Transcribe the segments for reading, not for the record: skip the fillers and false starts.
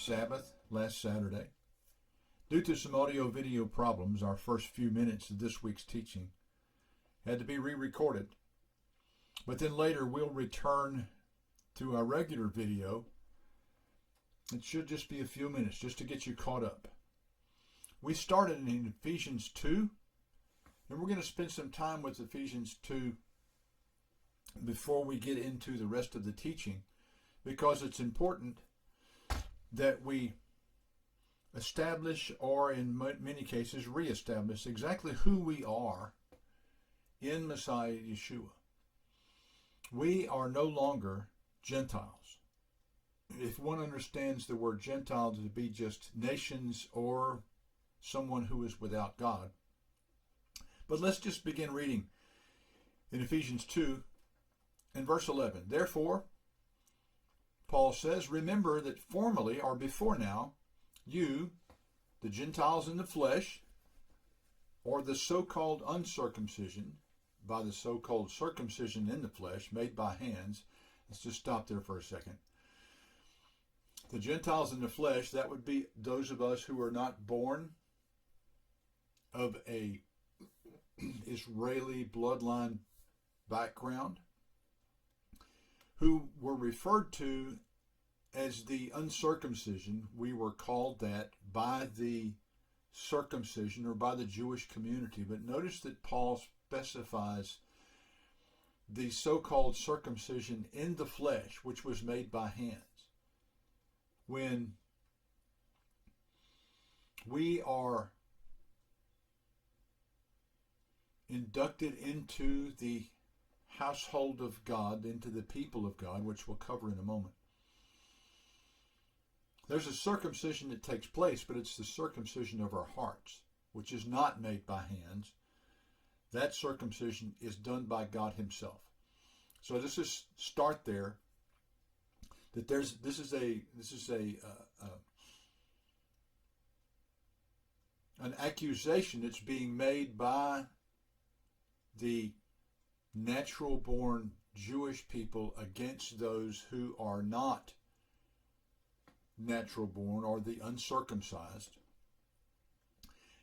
Sabbath last Saturday. Due to some audio-video problems, our first few minutes of this week's teaching had to be re-recorded. But then later we'll return to our regular video. It should just be a few minutes just to get you caught up. We started in Ephesians 2, and we're going to spend some time with Ephesians 2 before we get into the rest of the teaching, because it's important that we establish, or in many cases reestablish, exactly who we are in Messiah Yeshua. We are no longer Gentiles. If one understands the word Gentile to be just nations or someone who is without God. But let's just begin reading in Ephesians 2 and verse 11. Therefore, Paul says, remember that formerly, or before now, you, the Gentiles in the flesh, or the so-called uncircumcision, by the so-called circumcision in the flesh made by hands. Let's just stop there for a second. The Gentiles in the flesh, that would be those of us who are not born of a Israeli bloodline background, who were referred to as the uncircumcision. We were called that by the circumcision or by the Jewish community. But notice that Paul specifies the so-called circumcision in the flesh, which was made by hands. When we are inducted into the household of God, into the people of God, which we'll cover in a moment, there's a circumcision that takes place, but it's the circumcision of our hearts, which is not made by hands. That circumcision is done by God Himself. So let's just start there. That this is an accusation that's being made by the natural-born Jewish people against those who are not natural-born or the uncircumcised.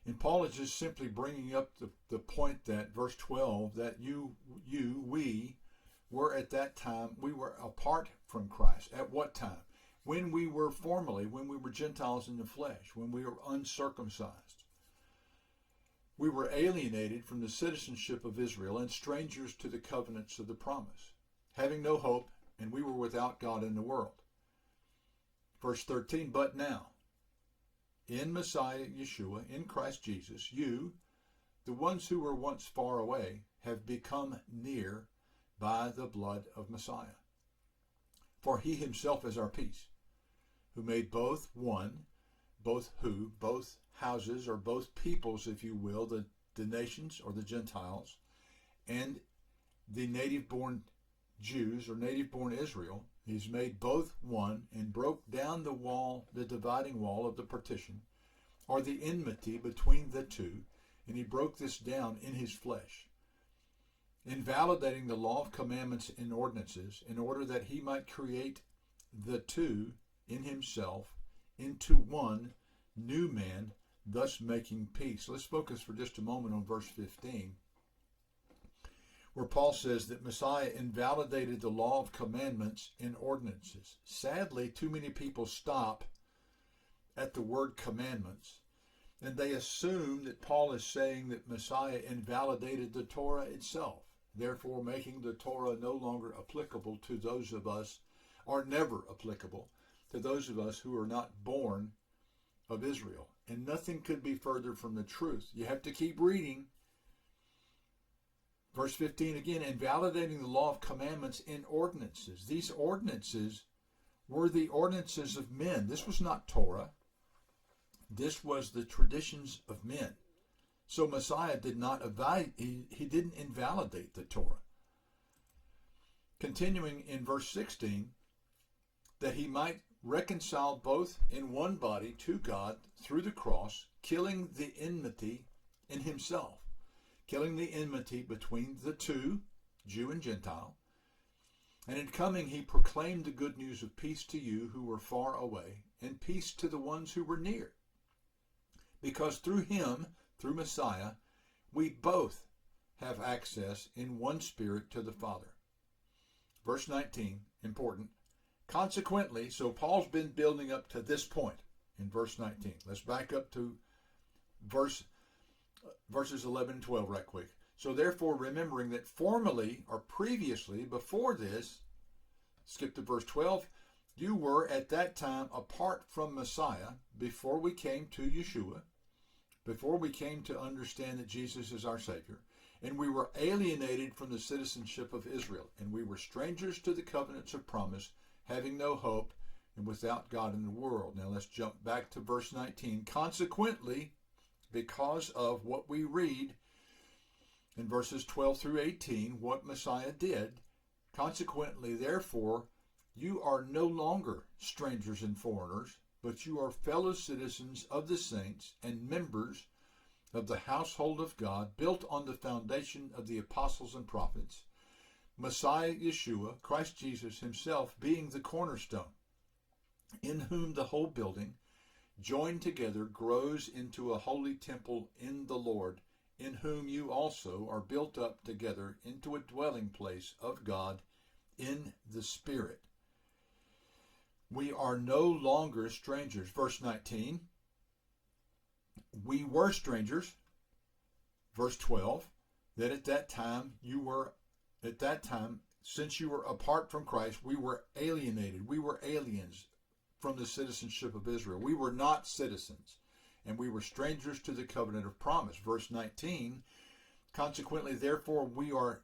And Paul is just simply bringing up the point that, verse 12, that we were at that time, we were apart from Christ. At what time? When we were Gentiles in the flesh, when we were uncircumcised. We were alienated from the citizenship of Israel and strangers to the covenants of the promise, having no hope, and we were without God in the world. Verse 13, but now, in Messiah Yeshua, in Christ Jesus, you, the ones who were once far away, have become near by the blood of Messiah. For He Himself is our peace, who made both one, both houses, or both peoples, if you will, the nations or the Gentiles, and the native-born Jews or native-born Israel. He's made both one and broke down the wall, the dividing wall of the partition, or the enmity between the two, and He broke this down in His flesh, invalidating the law of commandments and ordinances, in order that He might create the two in Himself into one new man, thus making peace. Let's focus for just a moment on verse 15, where Paul says that Messiah invalidated the law of commandments and ordinances. Sadly, too many people stop at the word commandments, and they assume that Paul is saying that Messiah invalidated the Torah itself, therefore making the Torah no longer applicable to those of us, or never applicable to those of us who are not born of Israel. And nothing could be further from the truth. You have to keep reading. Verse 15 again, invalidating the law of commandments and ordinances. These ordinances were the ordinances of men. This was not Torah. This was the traditions of men. So Messiah did not he didn't invalidate the Torah. Continuing in verse 16, that He might reconcile both in one body to God through the cross, killing the enmity in Himself. Killing the enmity between the two, Jew and Gentile. And in coming, He proclaimed the good news of peace to you who were far away, and peace to the ones who were near. Because through him, through Messiah, we both have access in one Spirit to the Father. Verse 19, important. Consequently, so Paul's been building up to this point in verse 19. Let's back up to verses 11 and 12 right quick. So therefore, remembering that formerly or previously, before this, skip to verse 12, you were at that time apart from Messiah before we came to Yeshua, before we came to understand that Jesus is our Savior, and we were alienated from the citizenship of Israel, and we were strangers to the covenants of promise, having no hope and without God in the world. Now let's jump back to verse 19. Consequently, because of what we read in verses 12 through 18, what Messiah did, consequently, therefore, you are no longer strangers and foreigners, but you are fellow citizens of the saints and members of the household of God, built on the foundation of the apostles and prophets, Messiah Yeshua, Christ Jesus himself, being the cornerstone, in whom the whole building, joined together, grows into a holy temple in the Lord, in whom you also are built up together into a dwelling place of God in the Spirit. We are no longer strangers. Verse 19, we were strangers. Verse 12, that at that time, since you were apart from Christ, we were alienated. We were aliens from the citizenship of Israel. We were not citizens, and we were strangers to the covenant of promise. Verse 19, consequently, therefore, we are,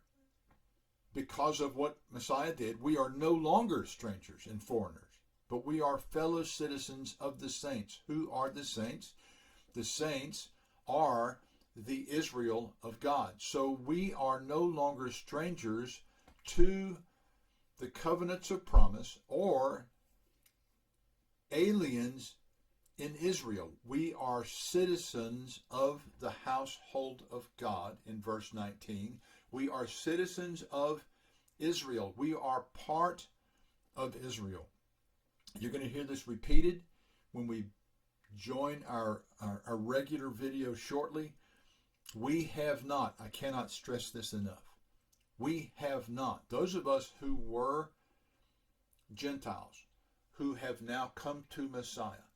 because of what Messiah did, we are no longer strangers and foreigners, but we are fellow citizens of the saints. Who are the saints? The saints are the Israel of God. So we are no longer strangers to the covenants of promise or aliens in Israel. We are citizens of the household of God in verse 19. We are citizens of Israel. We are part of Israel. You're going to hear this repeated when we join our regular video shortly. We have not, I cannot stress this enough, we have not, those of us who were Gentiles, who have now come to Messiah,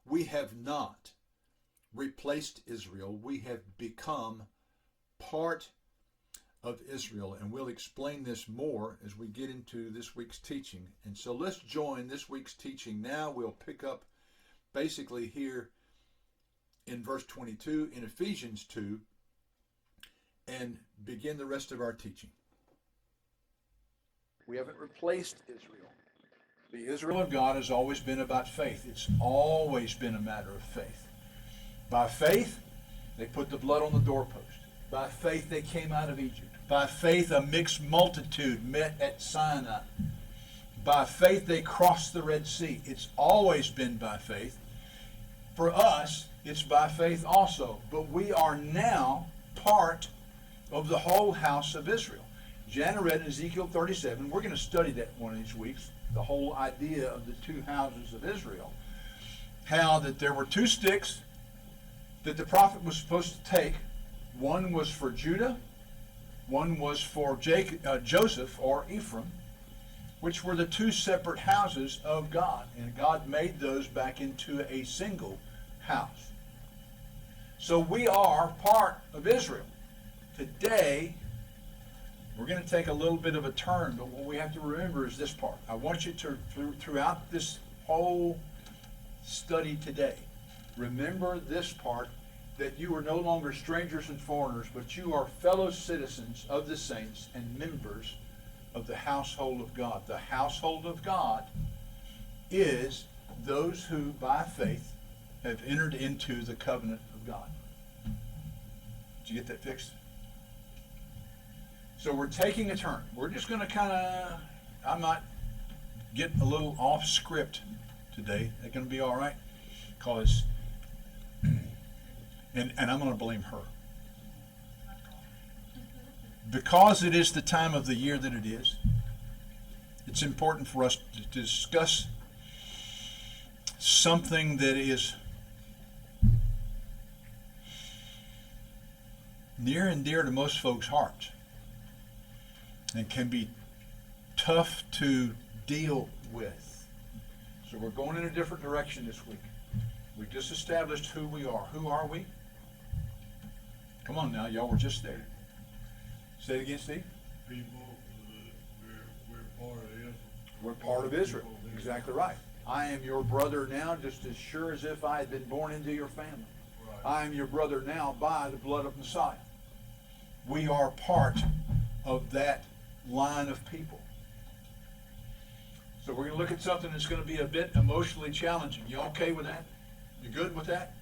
we have not replaced Israel. We have become part of Israel, and we'll explain this more as we get into this week's teaching. And so let's join this week's teaching now. We'll pick up basically here in verse 22 in Ephesians 2 and begin the rest of our teaching. We haven't replaced Israel. The Israel of God has always been about faith. It's always been a matter of faith. By faith, they put the blood on the doorpost. By faith, they came out of Egypt. By faith, a mixed multitude met at Sinai. By faith, they crossed the Red Sea. It's always been by faith. For us, it's by faith also. But we are now part of the whole house of Israel. Jana read Ezekiel 37. We're going to study that one of these weeks. The whole idea of the two houses of Israel. How that there were two sticks that the prophet was supposed to take. One was for Judah. One was for Joseph or Ephraim, which were the two separate houses of God. And God made those back into a single house. So we are part of Israel. Today, we're going to take a little bit of a turn, but what we have to remember is this part. I want you to, throughout this whole study today, remember this part, that you are no longer strangers and foreigners, but you are fellow citizens of the saints and members of the household of God. The household of God is those who, by faith, have entered into the covenant of God. Did you get that fixed? So we're taking a turn. We're just going to I might get a little off script today. That's going to be all right, because and I'm going to blame her. Because it is the time of the year that it is, it's important for us to discuss something that is near and dear to most folks' hearts and can be tough to deal with. So we're going in a different direction this week. We just established who we are. Who are we? Come on now, y'all were just there. Say it again, Steve. People, we're part of Israel. We're part of Israel. Exactly right. I am your brother now, just as sure as if I had been born into your family. Right. I am your brother now by the blood of Messiah. We are part of that line of people. So we're going to look at something that's going to be a bit emotionally challenging. You okay with that? You good with that?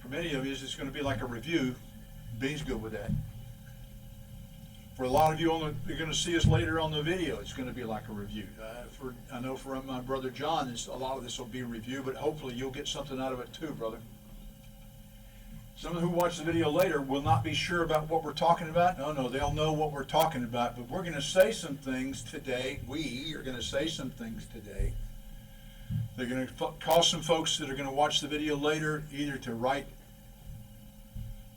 For many of you, it's going to be like a review. B's good with that. For a lot of you, you're going to see us later on the video. It's going to be like a review. I know for my brother John, a lot of this will be a review, but hopefully you'll get something out of it too, brother. Some who watch the video later will not be sure about what we're talking about. No, they'll know what we're talking about. But we're going to say some things today. We are going to say some things today. They're going to cause some folks that are going to watch the video later either to write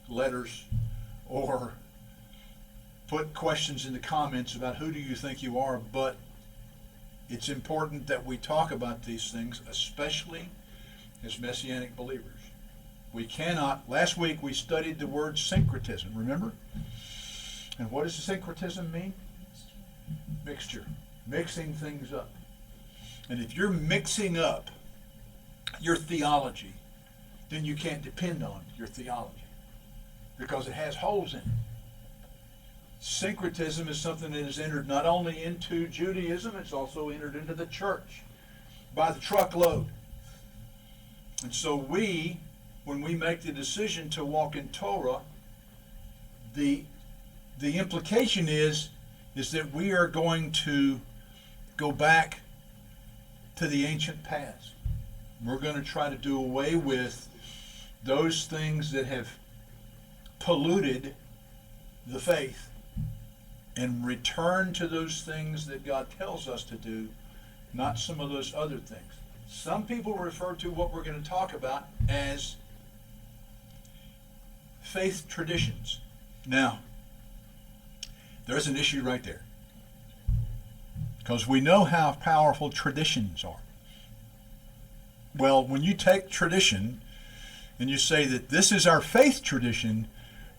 letters or put questions in the comments about who do you think you are. But it's important that we talk about these things, especially as Messianic believers. We cannot, last week we studied the word syncretism, remember? And what does syncretism mean? Mixture. Mixing things up. And if you're mixing up your theology, then you can't depend on your theology because it has holes in it. Syncretism is something that has entered not only into Judaism, it's also entered into the church by the truckload. And so when we make the decision to walk in Torah, the implication is that we are going to go back to the ancient past. We're going to try to do away with those things that have polluted the faith and return to those things that God tells us to do, not some of those other things. Some people refer to what we're going to talk about as faith traditions. Now, there's an issue right there. Because we know how powerful traditions are. Well, when you take tradition and you say that this is our faith tradition,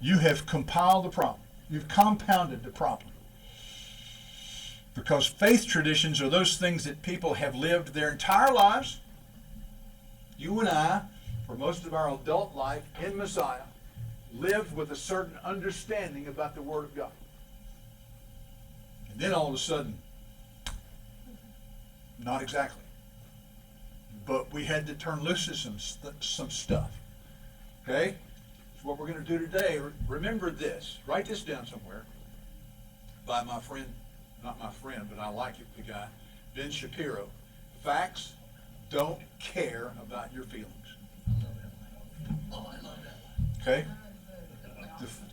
you have compiled the problem. You've compounded the problem. Because faith traditions are those things that people have lived their entire lives. You and I, for most of our adult life in Messiah, lived with a certain understanding about the Word of God. And then all of a sudden, not exactly. But we had to turn loose to some stuff. Okay? So what we're going to do today, remember this. Write this down somewhere. By my friend, not my friend, but I like it, the guy, Ben Shapiro. Facts don't care about your feelings. Okay?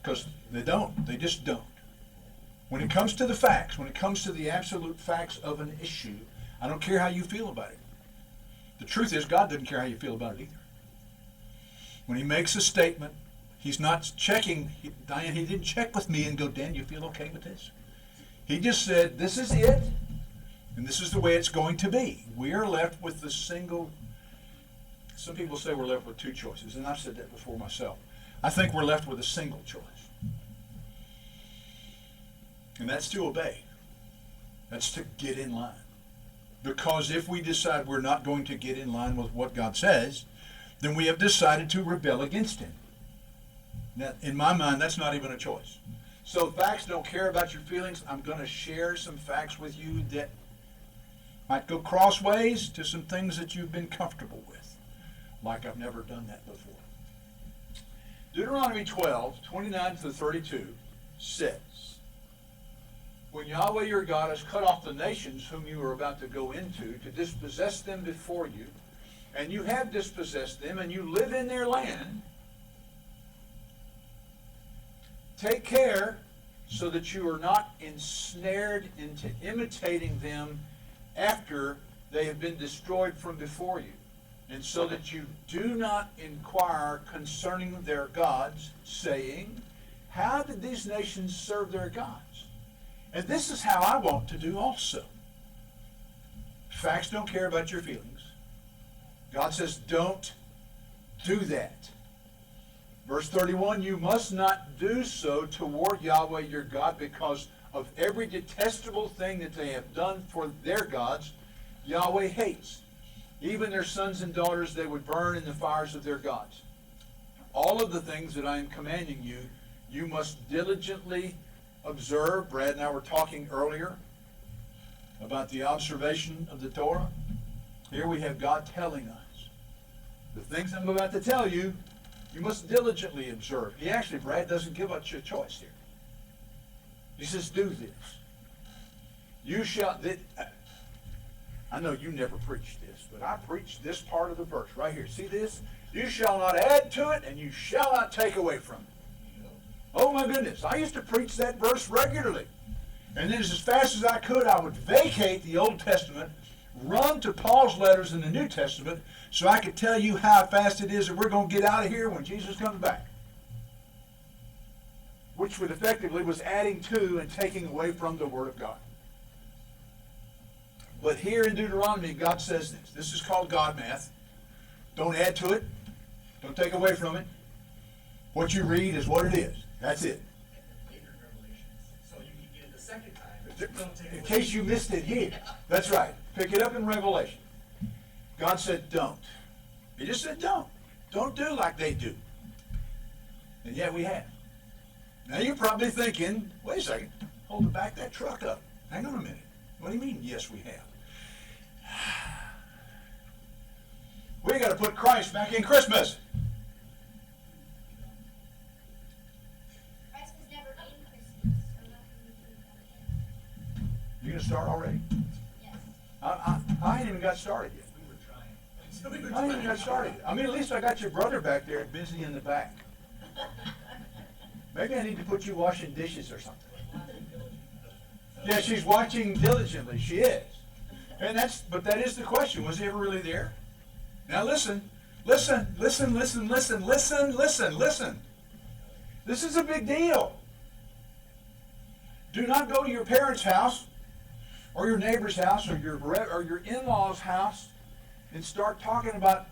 Because they don't. They just don't. When it comes to the facts, when it comes to the absolute facts of an issue, I don't care how you feel about it. The truth is, God doesn't care how you feel about it either. When he makes a statement, he's not checking. Diane, he didn't check with me and go, Dan, you feel okay with this? He just said, this is it, and this is the way it's going to be. We are left with the single. Some people say we're left with two choices, and I've said that before myself. I think we're left with a single choice. And that's to obey. That's to get in line. Because if we decide we're not going to get in line with what God says, then we have decided to rebel against him. Now, in my mind, that's not even a choice. So facts don't care about your feelings. I'm going to share some facts with you that might go crossways to some things that you've been comfortable with. Like I've never done that before. Deuteronomy 12, 29 to 32 says, when Yahweh your God has cut off the nations whom you are about to go into to dispossess them before you, and you have dispossessed them, and you live in their land, take care so that you are not ensnared into imitating them after they have been destroyed from before you, and so that you do not inquire concerning their gods, saying, how did these nations serve their gods? And this is how I want to do also. Facts don't care about your feelings. God says, don't do that. Verse 31, you must not do so toward Yahweh your God, because of every detestable thing that they have done for their gods, Yahweh hates. Even their sons and daughters they would burn in the fires of their gods. All of the things that I am commanding you, you must diligently observe. Brad and I were talking earlier about the observation of the Torah. Here we have God telling us, the things I'm about to tell you, you must diligently observe. He actually, Brad, doesn't give us a choice here. He says, do this. You shall, I know you never preached this, but I preached this part of the verse right here. See this? You shall not add to it, and you shall not take away from it. Oh my goodness, I used to preach that verse regularly. And then as fast as I could, I would vacate the Old Testament, run to Paul's letters in the New Testament, so I could tell you how fast it is that we're going to get out of here when Jesus comes back. Which would effectively was adding to and taking away from the Word of God. But here in Deuteronomy, God says this. This is called God math. Don't add to it. Don't take away from it. What you read is what it is. That's it. So you can get it the second time. In case you missed it here. That's right. Pick it up in Revelation. God said don't. He just said don't. Don't do like they do. And yet we have. Now you're probably thinking, wait a second, hold it, back that truck up. Hang on a minute. What do you mean, yes, we have? We got to put Christ back in Christmas. Christ was never in Christmas, so not You gonna start already? yes. I ain't even got started yet. We were trying. I ain't even got started. I mean, at least I got your brother back there busy in the back. Maybe I need to put you washing dishes or something. Yeah, she's watching diligently. She is. And but that is the question. Was he ever really there? Now listen. This is a big deal. Do not go to your parents' house or your neighbor's house or your in-laws' house and start talking about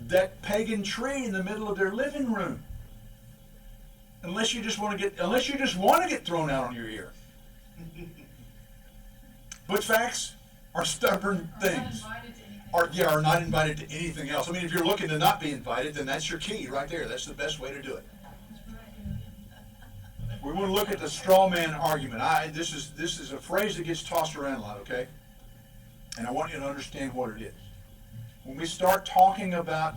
that pagan tree in the middle of their living room. Unless you just want to get thrown out on your ear. But facts are stubborn things. Are not invited to anything else. I mean, if you're looking to not be invited, then that's your key right there. That's the best way to do it. We want to look at the straw man argument. This is a phrase that gets tossed around a lot, okay? And I want you to understand what it is. When we start talking about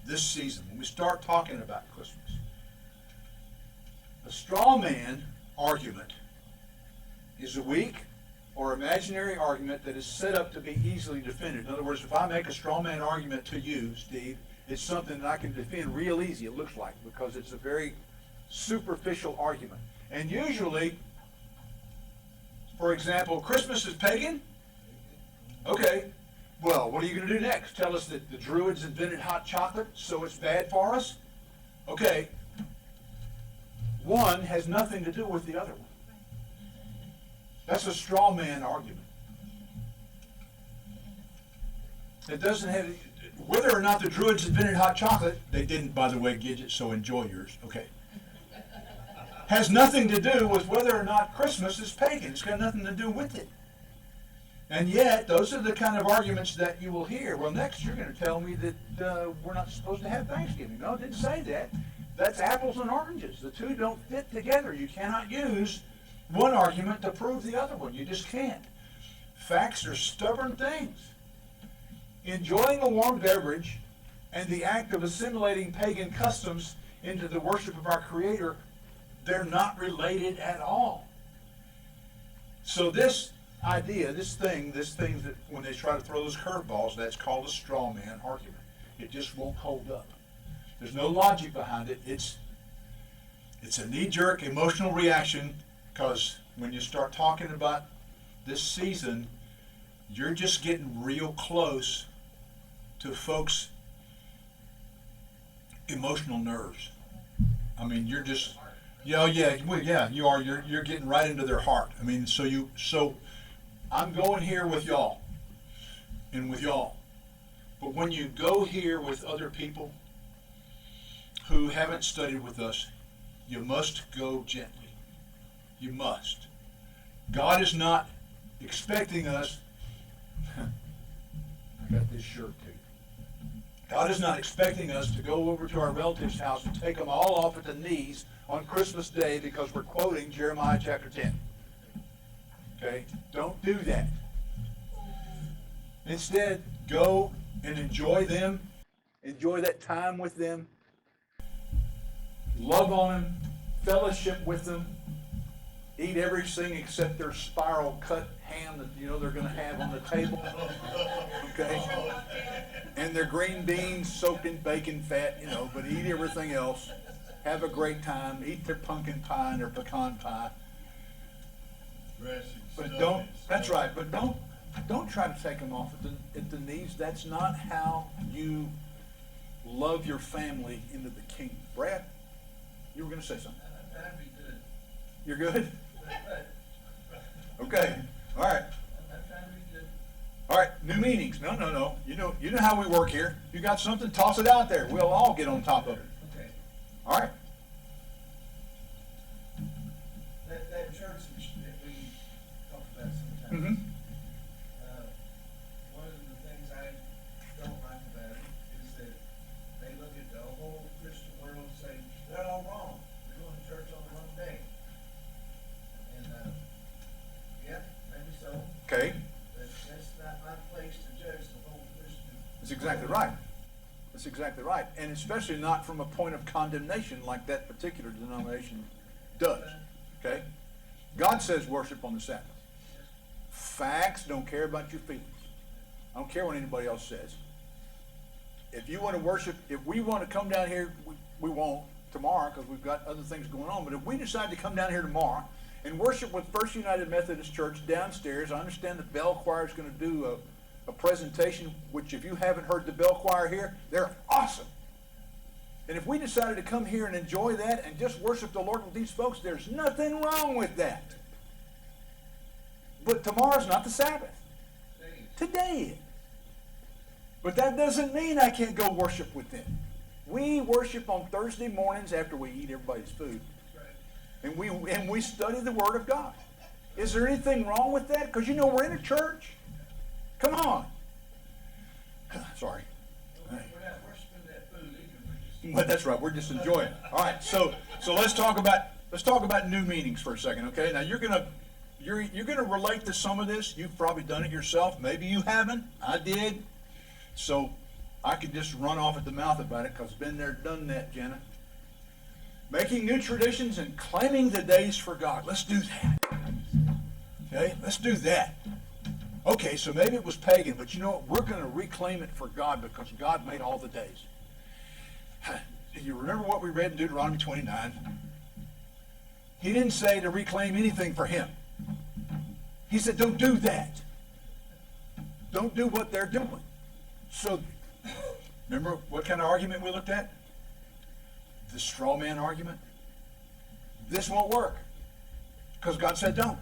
this season, when we start talking about Christmas, a straw man argument is a weak or imaginary argument that is set up to be easily defended. In other words, if I make a straw man argument to you, Steve, it's something that I can defend real easy, it looks like, because it's a very superficial argument. And usually, for example, Christmas is pagan? Okay, well, what are you going to do next? Tell us that the Druids invented hot chocolate, so it's bad for us? Okay. One has nothing to do with the other one. That's a straw man argument. It doesn't have, whether or not the Druids invented hot chocolate, they didn't, by the way, Gidget, so enjoy yours, okay. Has nothing to do with whether or not Christmas is pagan. It's got nothing to do with it. And yet, those are the kind of arguments that you will hear. Well, next you're going to tell me that we're not supposed to have Thanksgiving. No, it didn't say that. That's apples and oranges. The two don't fit together. You cannot use one argument to prove the other one. You just can't. Facts are stubborn things. Enjoying a warm beverage and the act of assimilating pagan customs into the worship of our Creator, they're not related at all. So this idea, this thing that when they try to throw those curveballs, that's called a straw man argument. It just won't hold up. There's no logic behind it. It's a knee-jerk emotional reaction, because when you start talking about this season, you're just getting real close to folks' emotional nerves. I mean, you're just, yeah, you are. You're getting right into their heart. I mean, so I'm going here with y'all and with y'all. But when you go here with other people who haven't studied with us, you must go gently. You must. God is not expecting us. I got this shirt too. God is not expecting us to go over to our relative's house and take them all off at the knees on Christmas Day because we're quoting Jeremiah chapter 10. Okay? Don't do that. Instead, go and enjoy them. Enjoy that time with them. Love on them. Fellowship with them. Eat everything except their spiral cut ham that they're going to have on the table. Okay? And their green beans soaked in bacon fat, but eat everything else. Have a great time. Eat their pumpkin pie and their pecan pie. But that's right, but don't try to take them off at the knees. That's not how you love your family into the kingdom. Brad, you were going to say something. That'd be good. You're good? Okay. All right. That'd be good. All right. New meanings. No. You know how we work here. You got something, toss it out there. We'll all get on top of it. Okay. All right. That church that we talked about sometimes. Mm-hmm. One of the things I don't like about it is that they look at the whole Christian world and say, they're all wrong. They're going to church on the wrong day. And, yeah, maybe so. Okay. But that's not my place to judge the whole Christian. That's exactly right. That's exactly right. And especially not from a point of condemnation like that particular denomination does. Okay? God says worship on the Sabbath. Facts, don't care about your feelings. I don't care what anybody else says. If you want to worship, if we want to come down here, we won't tomorrow because we've got other things going on. But if we decide to come down here tomorrow and worship with First United Methodist Church downstairs, I understand the bell choir is going to do a presentation, which if you haven't heard the bell choir here, they're awesome. And if we decided to come here and enjoy that and just worship the Lord with these folks, there's nothing wrong with that. But tomorrow's not the Sabbath. Today is. But that doesn't mean I can't go worship with them. We worship on Thursday mornings after we eat everybody's food. And we study the Word of God. Is there anything wrong with that? Because we're in a church. Come on. Sorry. We're not worshiping that food either. But that's right. We're just enjoying it. All right. So let's talk about new meanings for a second. Okay. Now you're gonna relate to some of this. You've probably done it yourself. Maybe you haven't. I did. So I could just run off at the mouth about it because been there, done that, Jenna. Making new traditions and claiming the days for God. Let's do that. Okay. Let's do that. Okay, so maybe it was pagan, but you know what? We're going to reclaim it for God because God made all the days. Do you remember what we read in Deuteronomy 29? He didn't say to reclaim anything for him. He said, don't do that. Don't do what they're doing. So, remember what kind of argument we looked at? The straw man argument. This won't work because God said don't.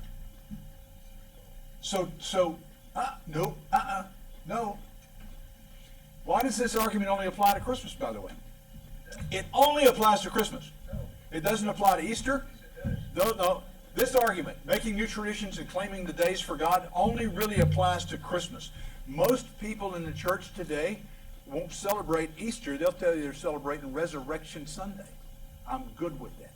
No. Why does this argument only apply to Christmas, by the way? It only applies to Christmas. It doesn't apply to Easter. No. This argument, making new traditions and claiming the days for God, only really applies to Christmas. Most people in the church today won't celebrate Easter. They'll tell you they're celebrating Resurrection Sunday. I'm good with that.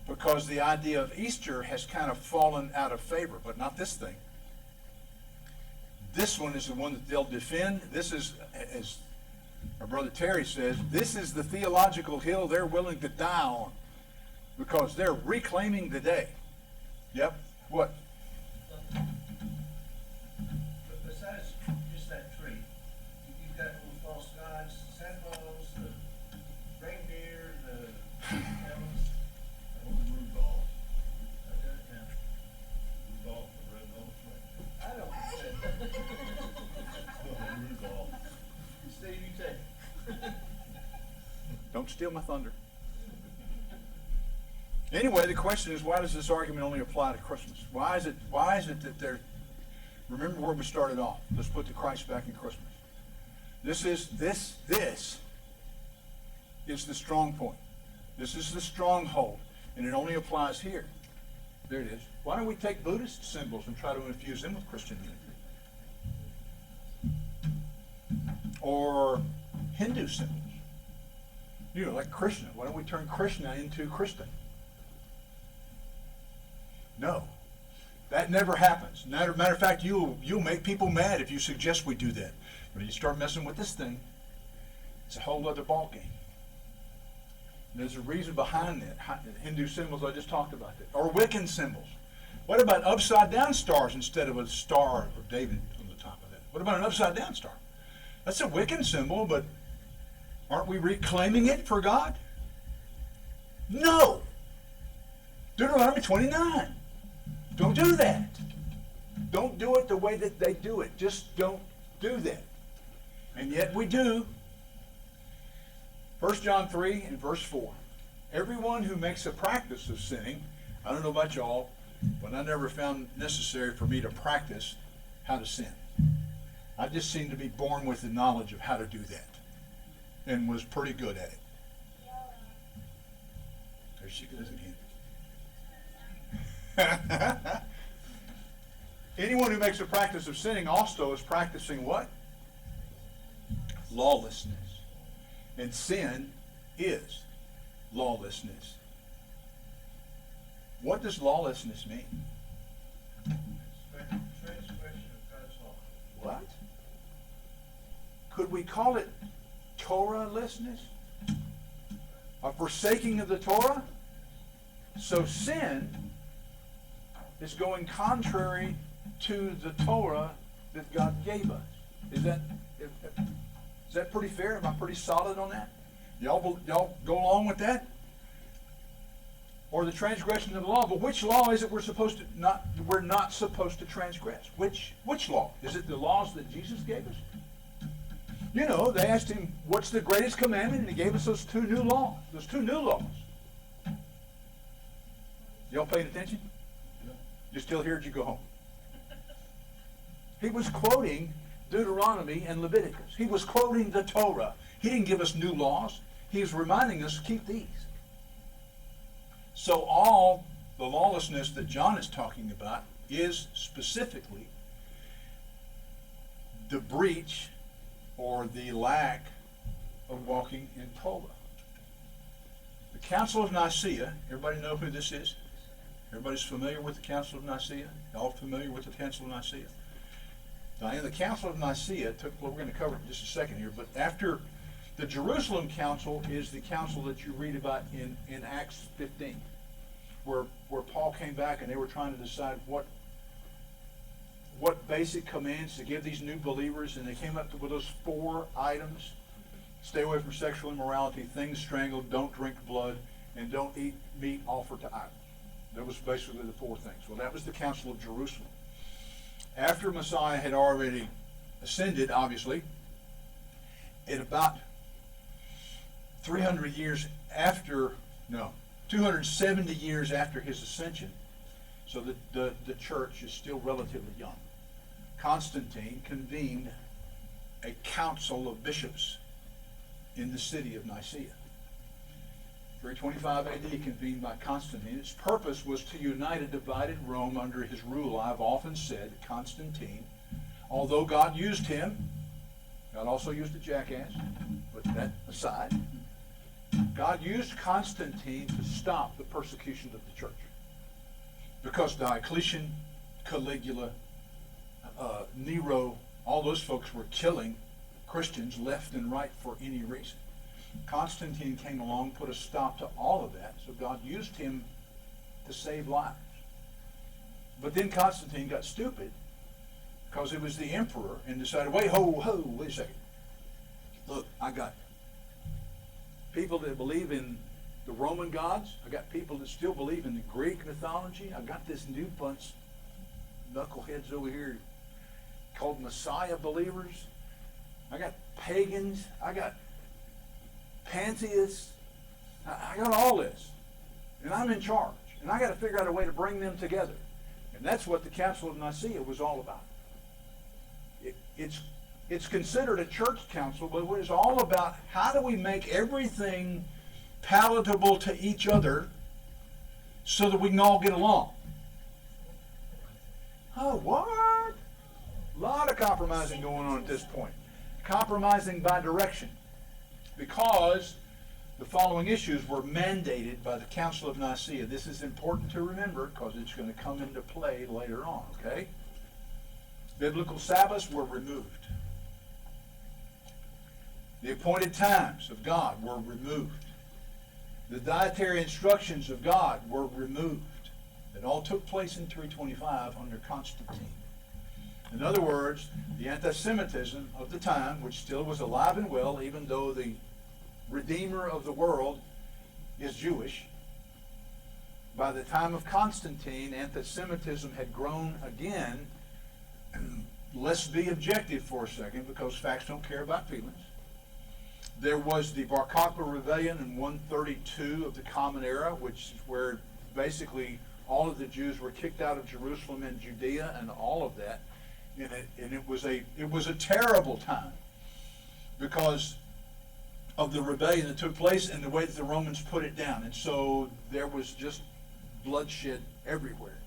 Because the idea of Easter has kind of fallen out of favor, but not this thing. This one is the one that they'll defend. This is, as our brother Terry says, this is the theological hill they're willing to die on because they're reclaiming the day. Yep. What? But besides just that tree, you've got little false gods, Santa Claus, the reindeer, the elves. Rudolph. I don't know. Rudolph the red-nosed reindeer. I don't Don't steal my thunder. Anyway, the question is, why does this argument only apply to Christmas? Why is it that there? Remember where we started off. Let's put the Christ back in Christmas. This is the strong point. This is the stronghold, and it only applies here. There it is. Why don't we take Buddhist symbols and try to infuse them with Christian unity? Or Hindu symbols. You know, like Krishna. Why don't we turn Krishna into Kristen? No. That never happens. Matter of fact, you'll make people mad if you suggest we do that. When you start messing with this thing, it's a whole other ballgame. There's a reason behind that. Hindu symbols, I just talked about that. Or Wiccan symbols. What about upside down stars instead of a star of David on the top of that? What about an upside down star? That's a Wiccan symbol, but aren't we reclaiming it for God? No. Deuteronomy 29. Don't do that. Don't do it the way that they do it. Just don't do that. And yet we do. 1 John 3 and verse 4. Everyone who makes a practice of sinning, I don't know about y'all, but I never found necessary for me to practice how to sin. I just seemed to be born with the knowledge of how to do that and was pretty good at it. There she goes again. Anyone who makes a practice of sinning also is practicing what? Lawlessness. And sin is lawlessness. What does lawlessness mean? Transgression of God's law. What? Could we call it Torah-lessness? A forsaking of the Torah? So sin is going contrary to the Torah that God gave us. Is that pretty fair? Am I pretty solid on that? Y'all go along with that? Or the transgression of the law? But which law is it we're not supposed to transgress? Which law? Is it the laws that Jesus gave us? You know, they asked him, what's the greatest commandment? And he gave us those two new laws. Y'all paying attention? You still here? Did you go home? He was quoting Deuteronomy and Leviticus. He was quoting the Torah. He didn't give us new laws. He was reminding us to keep these. So all the lawlessness that John is talking about is specifically the breach or the lack of walking in Torah. The Council of Nicaea, everybody know who this is? Everybody's familiar with the Council of Nicaea? Y'all familiar with the Council of Nicaea? Now, in the Council of Nicaea, we're going to cover it in just a second here, but after the Jerusalem Council is the council that you read about in Acts 15, where Paul came back and they were trying to decide what basic commands to give these new believers, and they came up with those 4 items. Stay away from sexual immorality, things strangled, don't drink blood, and don't eat meat offered to idols. That was basically the 4 things. Well, that was the Council of Jerusalem. After Messiah had already ascended, obviously, at about 270 years after his ascension, so the church is still relatively young, Constantine convened a council of bishops in the city of Nicaea. 325 AD, convened by Constantine. Its purpose was to unite a divided Rome under his rule. I've often said Constantine, although God used him, God also used a jackass, put that aside. God used Constantine to stop the persecution of the church. Because Diocletian, Caligula, Nero, all those folks were killing Christians left and right for any reason. Constantine came along, put a stop to all of that, so God used him to save lives. But then Constantine got stupid because he was the emperor and decided, wait a second. Look, I got people that believe in the Roman gods. I got people that still believe in the Greek mythology. I got this new bunch of knuckleheads over here called Messiah believers. I got pagans. I got pantheists. I got all this. And I'm in charge. And I got to figure out a way to bring them together. And that's what the Council of Nicaea was all about. It's considered a church council, but it was all about how do we make everything palatable to each other so that we can all get along. Oh, what? A lot of compromising going on at this point. Compromising by direction. Because the following issues were mandated by the Council of Nicaea. This is important to remember because it's going to come into play later on, okay? Biblical Sabbaths were removed. The appointed times of God were removed. The dietary instructions of God were removed. It all took place in 325 under Constantine. In other words, the anti-Semitism of the time, which still was alive and well, even though the Redeemer of the world is Jewish, by the time of Constantine, anti-Semitism had grown again. Let's be objective for a second because facts don't care about feelings. There was the Barcock Rebellion in 132 of the Common Era, which is where basically all of the Jews were kicked out of Jerusalem and Judea and all of that. And it was a terrible time because of the rebellion that took place and the way that the Romans put it down. And so there was just bloodshed everywhere.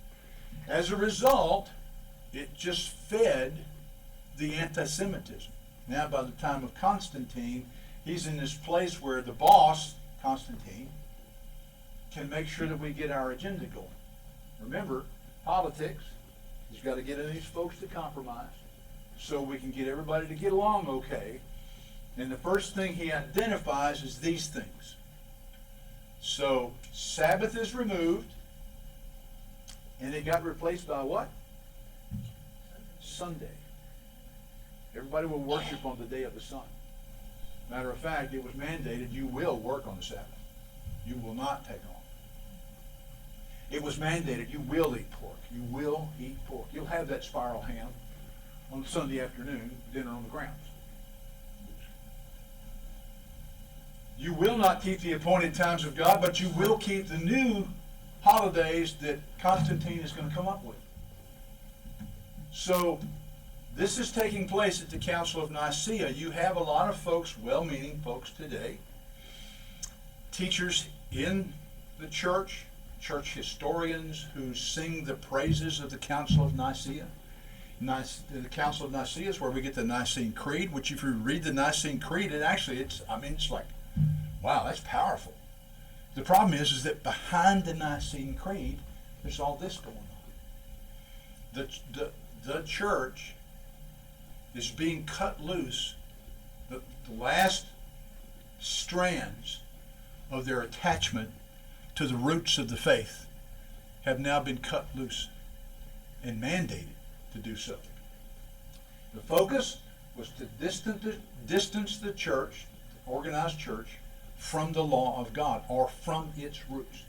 As a result, it just fed the anti-Semitism. Now, by the time of Constantine, he's in this place where the boss, Constantine, can make sure that we get our agenda going. Remember, politics, he's got to get these folks to compromise so we can get everybody to get along okay. And the first thing he identifies is these things. So, Sabbath is removed, and it got replaced by what? Sunday. Everybody will worship on the day of the sun. Matter of fact, it was mandated you will work on the Sabbath. You will not take off. It was mandated you will eat pork. You will eat pork. You'll have that spiral ham on Sunday afternoon, dinner on the grounds. You will not keep the appointed times of God, but you will keep the new holidays that Constantine is going to come up with. So, this is taking place at the Council of Nicaea. You have a lot of folks, well-meaning folks today, teachers in the church historians who sing the praises of the Council of Nicaea. The Council of Nicaea is where we get the Nicene Creed, which if you read the Nicene Creed, it's like, wow, that's powerful. The problem is that behind the Nicene Creed, there's all this going on. The church is being cut loose. The last strands of their attachment to the roots of the faith have now been cut loose and mandated to do so. The focus was to distance the church, the organized church, from the law of God or from its roots.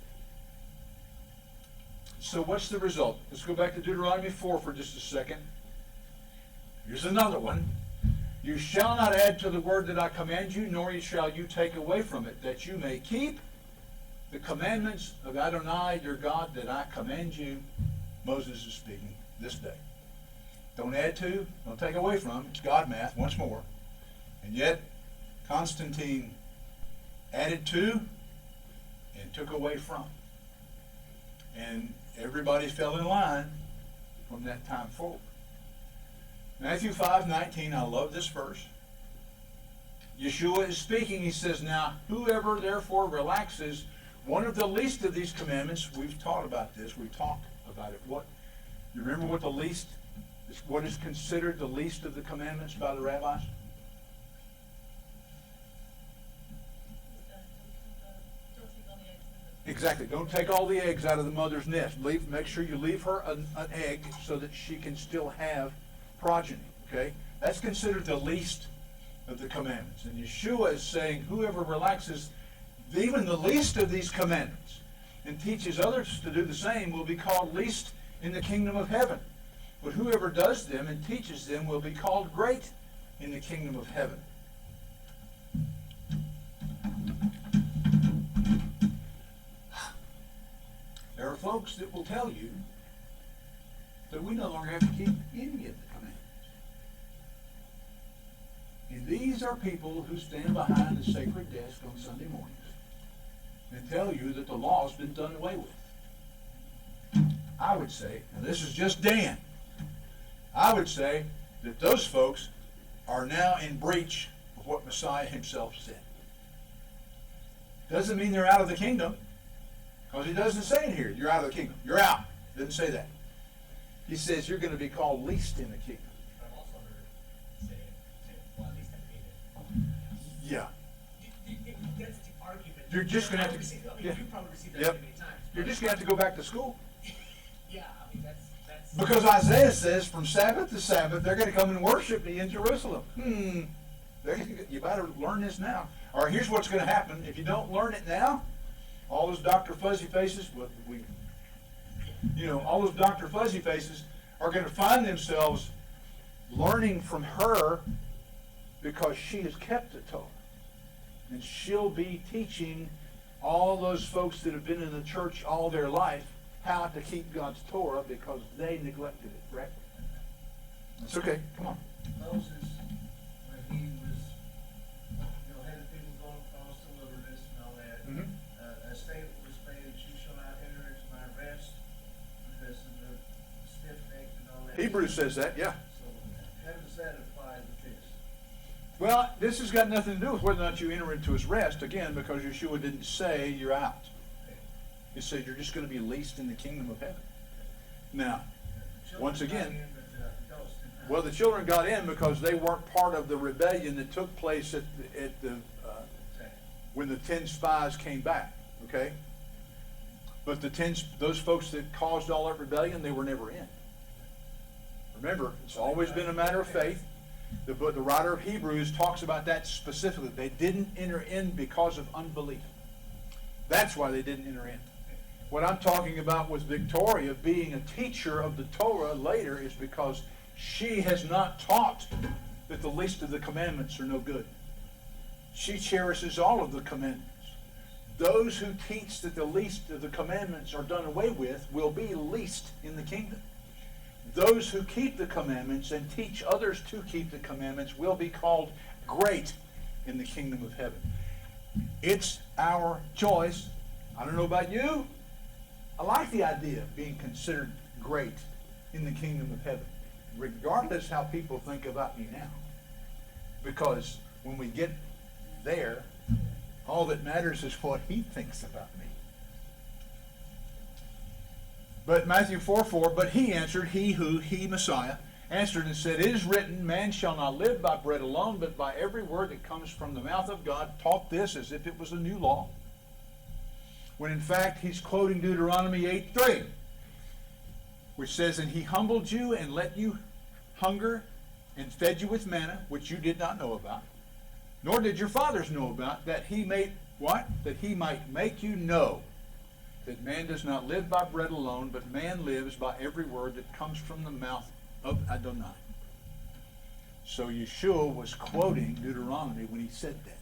So what's the result? Let's go back to Deuteronomy 4 for just a second. Here's another one. You shall not add to the word that I command you, nor shall you take away from it, that you may keep the commandments of Adonai, your God, that I command you. Moses is speaking this day. Don't add to, don't take away from. It's God math once more. And yet, Constantine added to and took away from. And everybody fell in line from that time forward. Matthew 5:19, I love this verse. Yeshua is speaking. He says, now, whoever therefore relaxes one of the least of these commandments, we've taught about this, we've talked about it. You remember what the least, what is considered the least of the commandments by the rabbis? Exactly. Don't take all the eggs out of the mother's nest. Make sure you leave her an egg so that she can still have progeny. Okay? That's considered the least of the commandments. And Yeshua is saying, whoever relaxes even the least of these commandments and teaches others to do the same will be called least in the kingdom of heaven. But whoever does them and teaches them will be called great in the kingdom of heaven. folks that will tell you that we no longer have to keep any of the commandments. And these are people who stand behind the sacred desk on Sunday mornings and tell you that the law's been done away with. I would say, and this is just Dan, I would say that those folks are now in breach of what Messiah himself said. Doesn't mean they're out of the kingdom, because he doesn't say in here, you're out of the kingdom. You're out. Doesn't say that. He says you're going to be called least in the kingdom. I've also heard well, at least I mean it. Yeah. That's the argument. You're just gonna have to- You probably received that Yep. many times. You're just going to have to go back to school. Yeah, I mean, that's. Because Isaiah says from Sabbath to Sabbath, they're going to come and worship me in Jerusalem. You better learn this now. Or here's what's going to happen. If you don't learn it now, all those Dr. Fuzzy Faces, all those Dr. Fuzzy Faces are going to find themselves learning from her because she has kept the Torah. And she'll be teaching all those folks that have been in the church all their life how to keep God's Torah because they neglected it, correct? That's okay. Come on. Moses, when he was, had the people going across the wilderness and all that, Mhm. a statement was made that you shall not enter into my rest because of the stiff neck and all that. Hebrews says that, yeah. So how does that apply with this? Well, this has got nothing to do with whether or not you enter into his rest, again, because Yeshua didn't say you're out. He said you're just going to be least in the kingdom of heaven. Now, once again, well, the children got in because they weren't part of the rebellion that took place when the 10 spies came back, okay? But those folks that caused all that rebellion, they were never in. Remember, it's always been a matter of faith. The writer of Hebrews talks about that specifically. They didn't enter in because of unbelief. That's why they didn't enter in. What I'm talking about with Victoria being a teacher of the Torah later is because she has not taught that the least of the commandments are no good. She cherishes all of the commandments. Those who teach that the least of the commandments are done away with will be least in the kingdom. Those who keep the commandments and teach others to keep the commandments will be called great in the kingdom of heaven. It's our choice. I don't know about you. I like the idea of being considered great in the kingdom of heaven, regardless how people think about me now. Because when we get there, all that matters is what he thinks about me. But Matthew 4:4, but he answered, he, Messiah, answered and said, it is written, man shall not live by bread alone, but by every word that comes from the mouth of God. Taught this as if it was a new law. When in fact he's quoting Deuteronomy 8:3, which says, and he humbled you and let you hunger and fed you with manna, which you did not know about, nor did your fathers know about, that he may, what? That he might make you know that man does not live by bread alone, but man lives by every word that comes from the mouth of Adonai. So Yeshua was quoting Deuteronomy when he said that.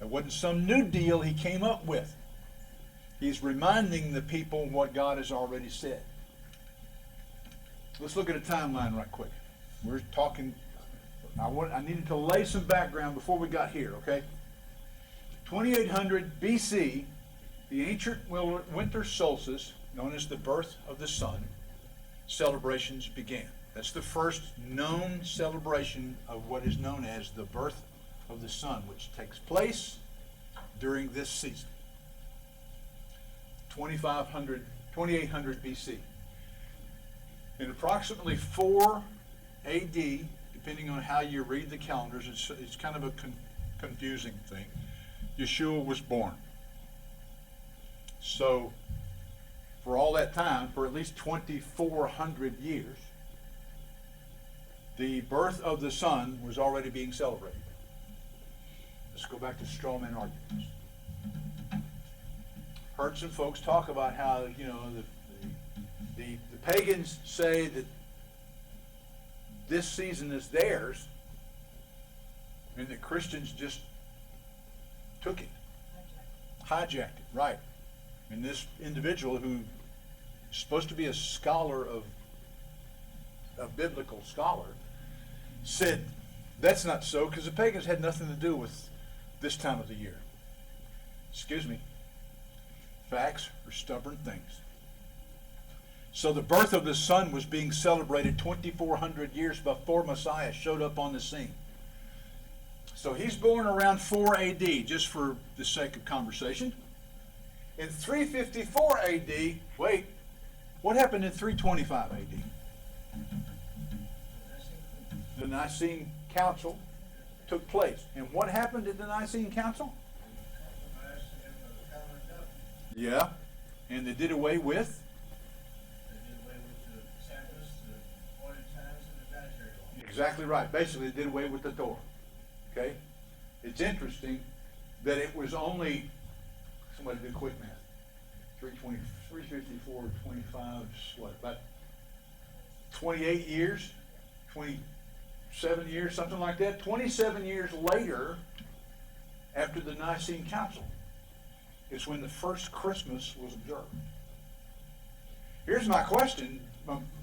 It wasn't some new deal he came up with. He's reminding the people what God has already said. Let's look at a timeline right quick. We're talking, I needed to lay some background before we got here, okay? 2800 BC, the ancient winter solstice, known as the birth of the sun, celebrations began. That's the first known celebration of what is known as the birth of the sun, which takes place during this season. 2800 BC. In approximately 4 AD, depending on how you read the calendars, it's kind of a confusing thing, Yeshua was born. So, for all that time, for at least 2,400 years, the birth of the sun was already being celebrated. Let's go back to straw man arguments. Heard some folks talk about how, the pagans say that this season is theirs, and that Christians just took it, hijacked it, right? And this individual who supposed to be a scholar of a biblical scholar, said that's not so because the pagans had nothing to do with this time of the year. Excuse me. Facts are stubborn things. So the birth of the Son was being celebrated 2,400 years before Messiah showed up on the scene. So he's born around 4 AD, just for the sake of conversation. In 354 AD, wait, what happened in 325 AD? The Nicene Council took place. And what happened at the Nicene Council? Yeah, and they did away with? Exactly right. Basically, they did away with the Torah. Okay? It's interesting that it was only, somebody do quick math, 320, 354, 25, what, about 28 years, 27 years, something like that. 27 years later, after the Nicene Council, is when the first Christmas was observed. Here's my question,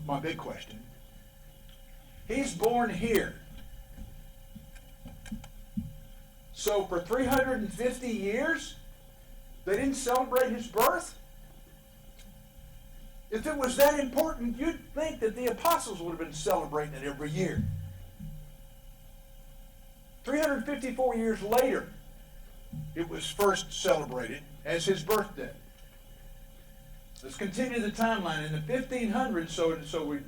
my big question. He's born here. So for 350 years, they didn't celebrate his birth? If it was that important, you'd think that the apostles would have been celebrating it every year. 354 years later, it was first celebrated as his birthday. Let's continue the timeline. In the 1500s, so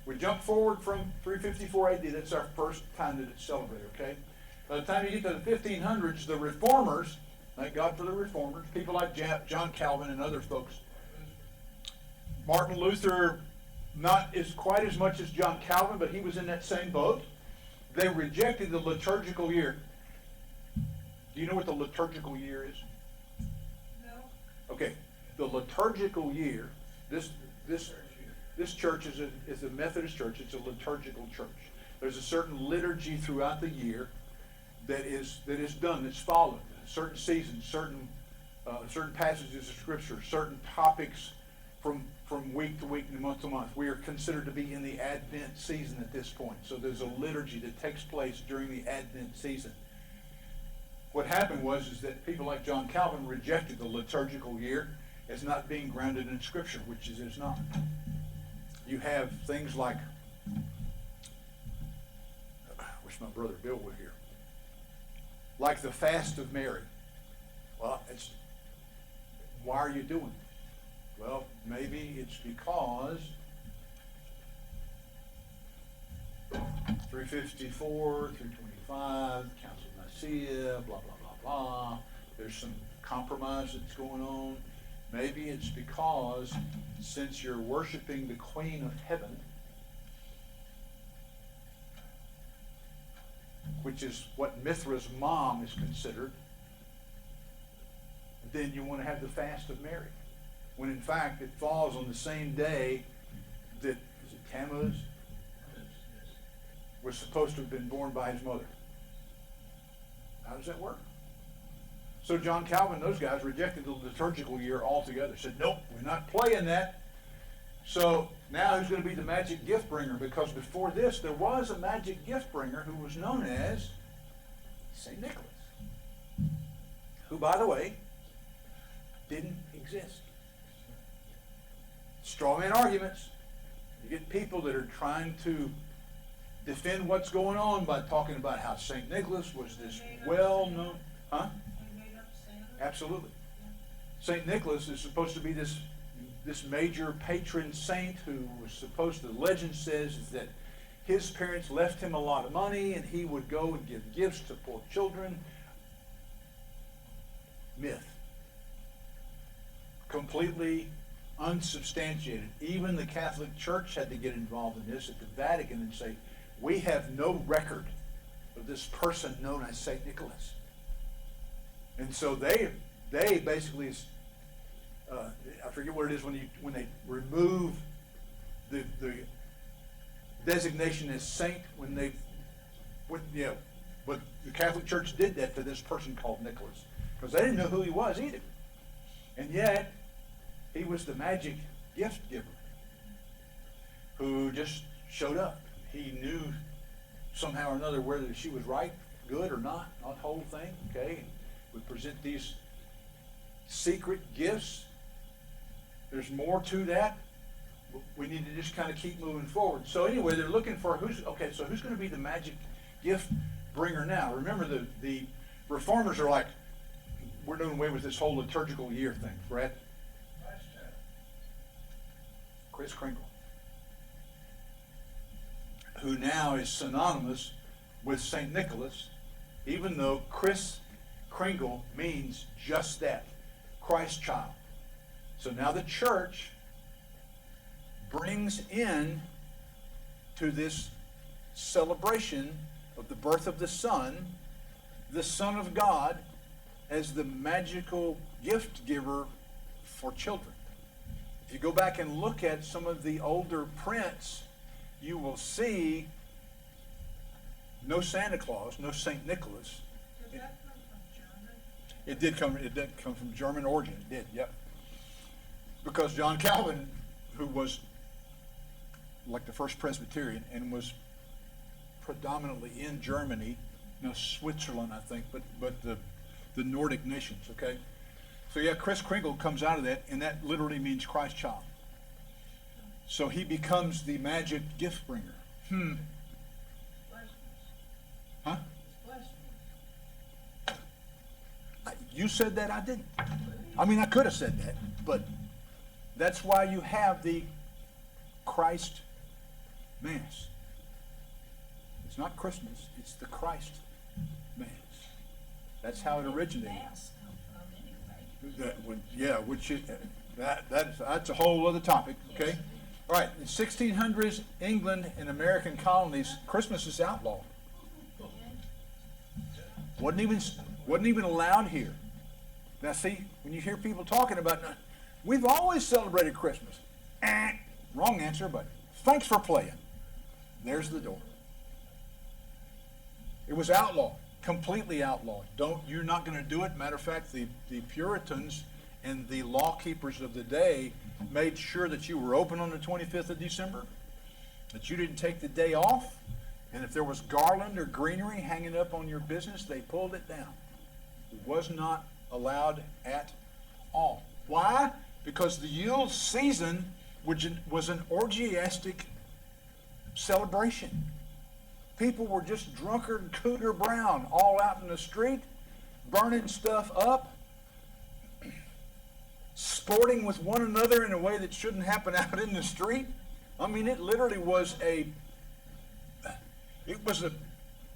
we jump forward from 354 AD. That's our first time that it's celebrated, okay? By the time you get to the 1500s, the reformers, thank God for the reformers, people like John Calvin and other folks. Martin Luther, not as quite as much as John Calvin, but he was in that same boat. They rejected the liturgical year. Do you know what the liturgical year is? No. Okay, the liturgical year, this church is a Methodist church. It's a liturgical church. There's a certain liturgy throughout the year that is done, that's followed. Certain seasons, certain passages of Scripture, certain topics from week to week and month to month. We are considered to be in the Advent season at this point. So there's a liturgy that takes place during the Advent season. What happened was that people like John Calvin rejected the liturgical year as not being grounded in Scripture, which it is not. You have things like, I wish my brother Bill were here, like the fast of Mary. Well, why are you doing it? Well, maybe it's because 354, 325, Council of Nicaea, blah, blah, blah, blah. There's some compromise that's going on. Maybe it's because since you're worshiping the Queen of Heaven, which is what Mithra's mom is considered, then you want to have the fast of Mary. When in fact it falls on the same day that, is it Tammuz, was supposed to have been born by his mother. How does that work? So John Calvin, those guys rejected the liturgical year altogether. Said, nope, we're not playing that. So now who's going to be the magic gift bringer? Because before this, there was a magic gift bringer who was known as St. Nicholas. Who, by the way, didn't exist. Straw man arguments. You get people that are trying to defend what's going on by talking about how St. Nicholas was this well-known... Huh? Absolutely. St. Nicholas is supposed to be this major patron saint who was supposed to, the legend says, is that his parents left him a lot of money and he would go and give gifts to poor children. Myth. Completely unsubstantiated. Even the Catholic Church had to get involved in this at the Vatican and say, we have no record of this person known as St. Nicholas. And so they basically, I forget what it is when they remove the designation as saint but the Catholic Church did that to this person called Nicholas because they didn't know who he was either. And yet, he was the magic gift giver who just showed up. He knew somehow or another whether she was right, good or not the whole thing, okay? We present these secret gifts. There's more to that. We need to just kind of keep moving forward. So anyway, they're looking for who's going to be the magic gift bringer now? Remember, the reformers are like, we're doing away with this whole liturgical year thing, Fred. Chris Kringle, who now is synonymous with St. Nicholas, even though Chris Kringle means just that, Christ child. So now the church brings in to this celebration of the birth of the Son of God, as the magical gift giver for children. If you go back and look at some of the older prints, you will see no Santa Claus, no St. Nicholas. Did that come from German? It did come from German origin. It did, yep. Because John Calvin, who was like the first Presbyterian and was predominantly in Germany, Switzerland, I think, but the Nordic nations, okay? So yeah, Chris Kringle comes out of that, and that literally means Christ child. So he becomes the magic gift bringer. Blasphemous. Huh? It's blasphemous. You said that, I didn't. I mean, I could have said that, but that's why you have the Christ Mass. It's not Christmas, it's the Christ Mass. That's how it originated. Mass come from anyway. That would, yeah, which is, that's a whole other topic, okay? All right, in 1600s, England and American colonies, Christmas is outlawed. Wasn't even allowed here. Now see, when you hear people talking about, we've always celebrated Christmas. Wrong answer, but thanks for playing. There's the door. It was outlawed, completely outlawed. You're not going to do it. Matter of fact, the Puritans and the law keepers of the day made sure that you were open on the 25th of December, that you didn't take the day off, and if there was garland or greenery hanging up on your business, they pulled it down. It was not allowed at all. Why? Because the Yule season was an orgiastic celebration. People were just drunkard, cooter brown, all out in the street, burning stuff up, sporting with one another in a way that shouldn't happen out in the street. I mean, it literally was a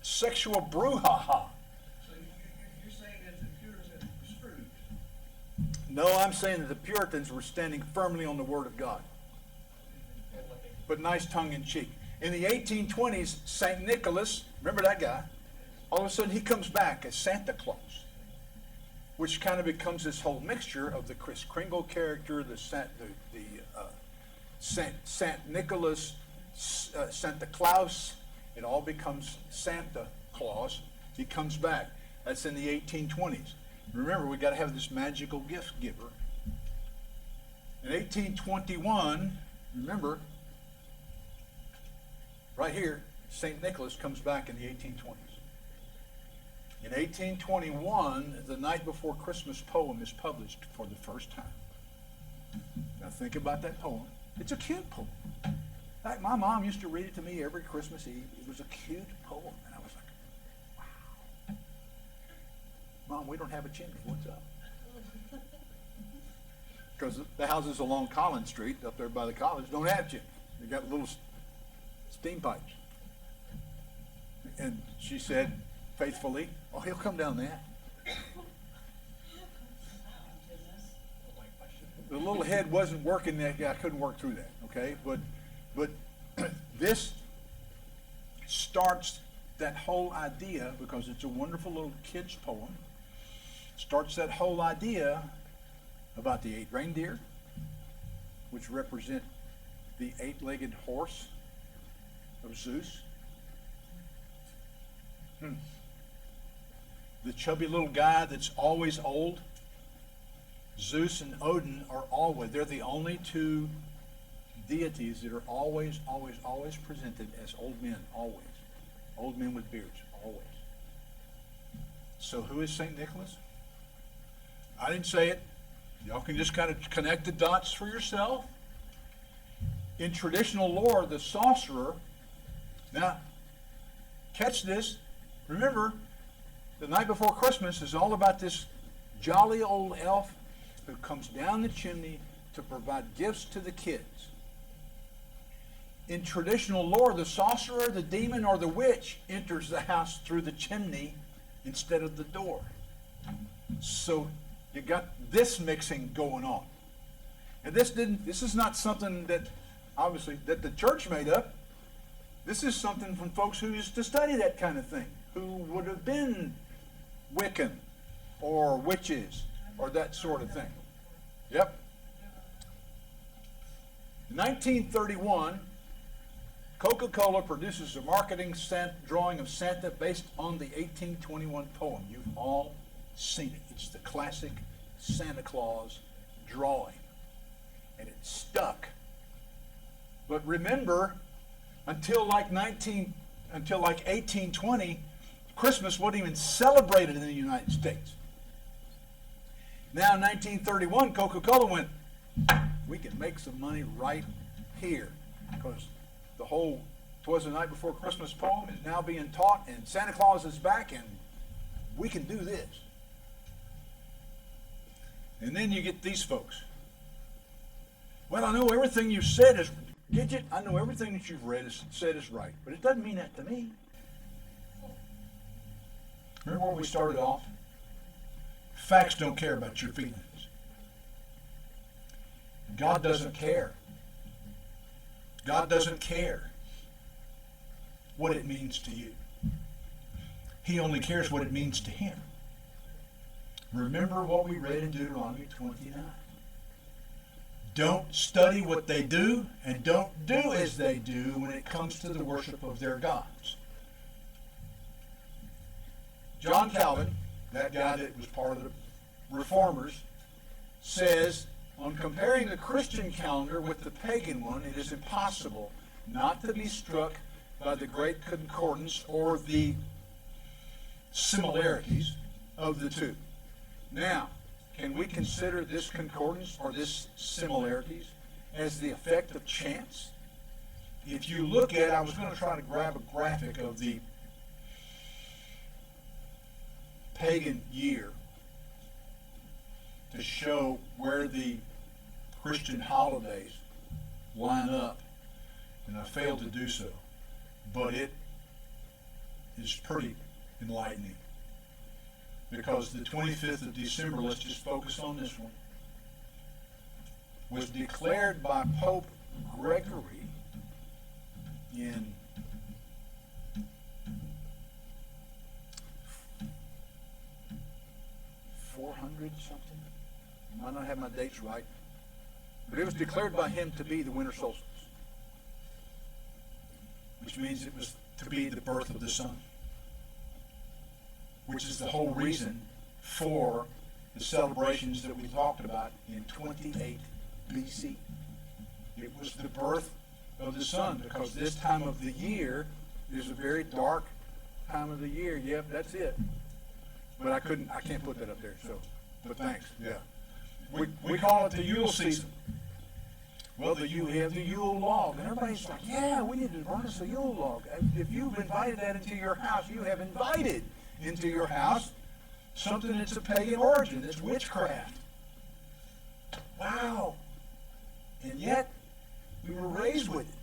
sexual brouhaha. So you're saying that the Puritans were Scrooge? No, I'm saying that the Puritans were standing firmly on the Word of God, but nice tongue in cheek. In the 1820s, St. Nicholas, remember that guy? All of a sudden he comes back as Santa Claus, which kind of becomes this whole mixture of the Chris Kringle character, the Saint Nicholas, Santa Claus. It all becomes Santa Claus. He comes back. That's in the 1820s. Remember, we got to have this magical gift giver. In 1821, remember, right here, St. Nicholas comes back in the 1820s. In 1821, the Night Before Christmas poem is published for the first time. Now think about that poem. It's a cute poem. In fact, my mom used to read it to me every Christmas Eve. It was a cute poem, and I was like, wow. Mom, we don't have a chimney. What's up? Because the houses along Collins Street, up there by the college, don't have chimneys. They got little steam pipes. And she said, faithfully, oh, he'll come down that. The little head wasn't working that. I couldn't work through that, okay? But this starts that whole idea, because it's a wonderful little kid's poem, starts that whole idea about the 8 reindeer, which represent the 8-legged horse of Zeus. The chubby little guy that's always old, Zeus and Odin are always, they're the only two deities that are always presented as old men, always. Old men with beards, always. So who is St. Nicholas? I didn't say it. Y'all can just kind of connect the dots for yourself. In traditional lore, the sorcerer, now, catch this. Remember, the night before Christmas is all about this jolly old elf who comes down the chimney to provide gifts to the kids. In traditional lore, the sorcerer, the demon, or the witch enters the house through the chimney instead of the door. So you got this mixing going on. And this is not something that, obviously, that the church made up. This is something from folks who used to study that kind of thing, who would have been Wiccan or witches or that sort of thing. Yep. In 1931, Coca-Cola produces a marketing drawing of Santa based on the 1821 poem. You've all seen it. It's the classic Santa Claus drawing. And it stuck. But remember, until like 1820, Christmas wasn't even celebrated in the United States. Now in 1931, Coca-Cola went, we can make some money right here, because the whole "'Twas the Night Before Christmas" poem is now being taught, and Santa Claus is back, and we can do this. And then you get these folks. Well, I know everything you said is, Gidget, I know everything that you've said is right, but it doesn't mean that to me. Remember where we started off? Facts don't care about your feelings. God doesn't care. God doesn't care what it means to you. He only cares what it means to him. Remember what we read in Deuteronomy 29. Don't study what they do, and don't do as they do when it comes to the worship of their gods. John Calvin, that guy that was part of the Reformers, says, on comparing the Christian calendar with the pagan one, it is impossible not to be struck by the great concordance or the similarities of the two. Now, can we consider this concordance or this similarities as the effect of chance? If you look at, I was going to try to grab a graphic of the pagan year to show where the Christian holidays line up, and I failed to do so, but it is pretty enlightening. Because the 25th of December, let's just focus on this one, was declared by Pope Gregory in 400 something. I might not have my dates right, but it was declared by him to be the winter solstice, which means it was to be the birth of the sun, which is the whole reason for the celebrations that we talked about in 28 BC. It was the birth of the sun, because this time of the year is a very dark time of the year. Yep, that's it. But I can't put that up there, so, but thanks, yeah. We call it the Yule season. Well, you have the Yule log, and everybody's like, yeah, we need to burn us a Yule log. If you've invited that into your house, you have invited into your house something that's a pagan origin, that's witchcraft. Wow. And yet, we were raised with it.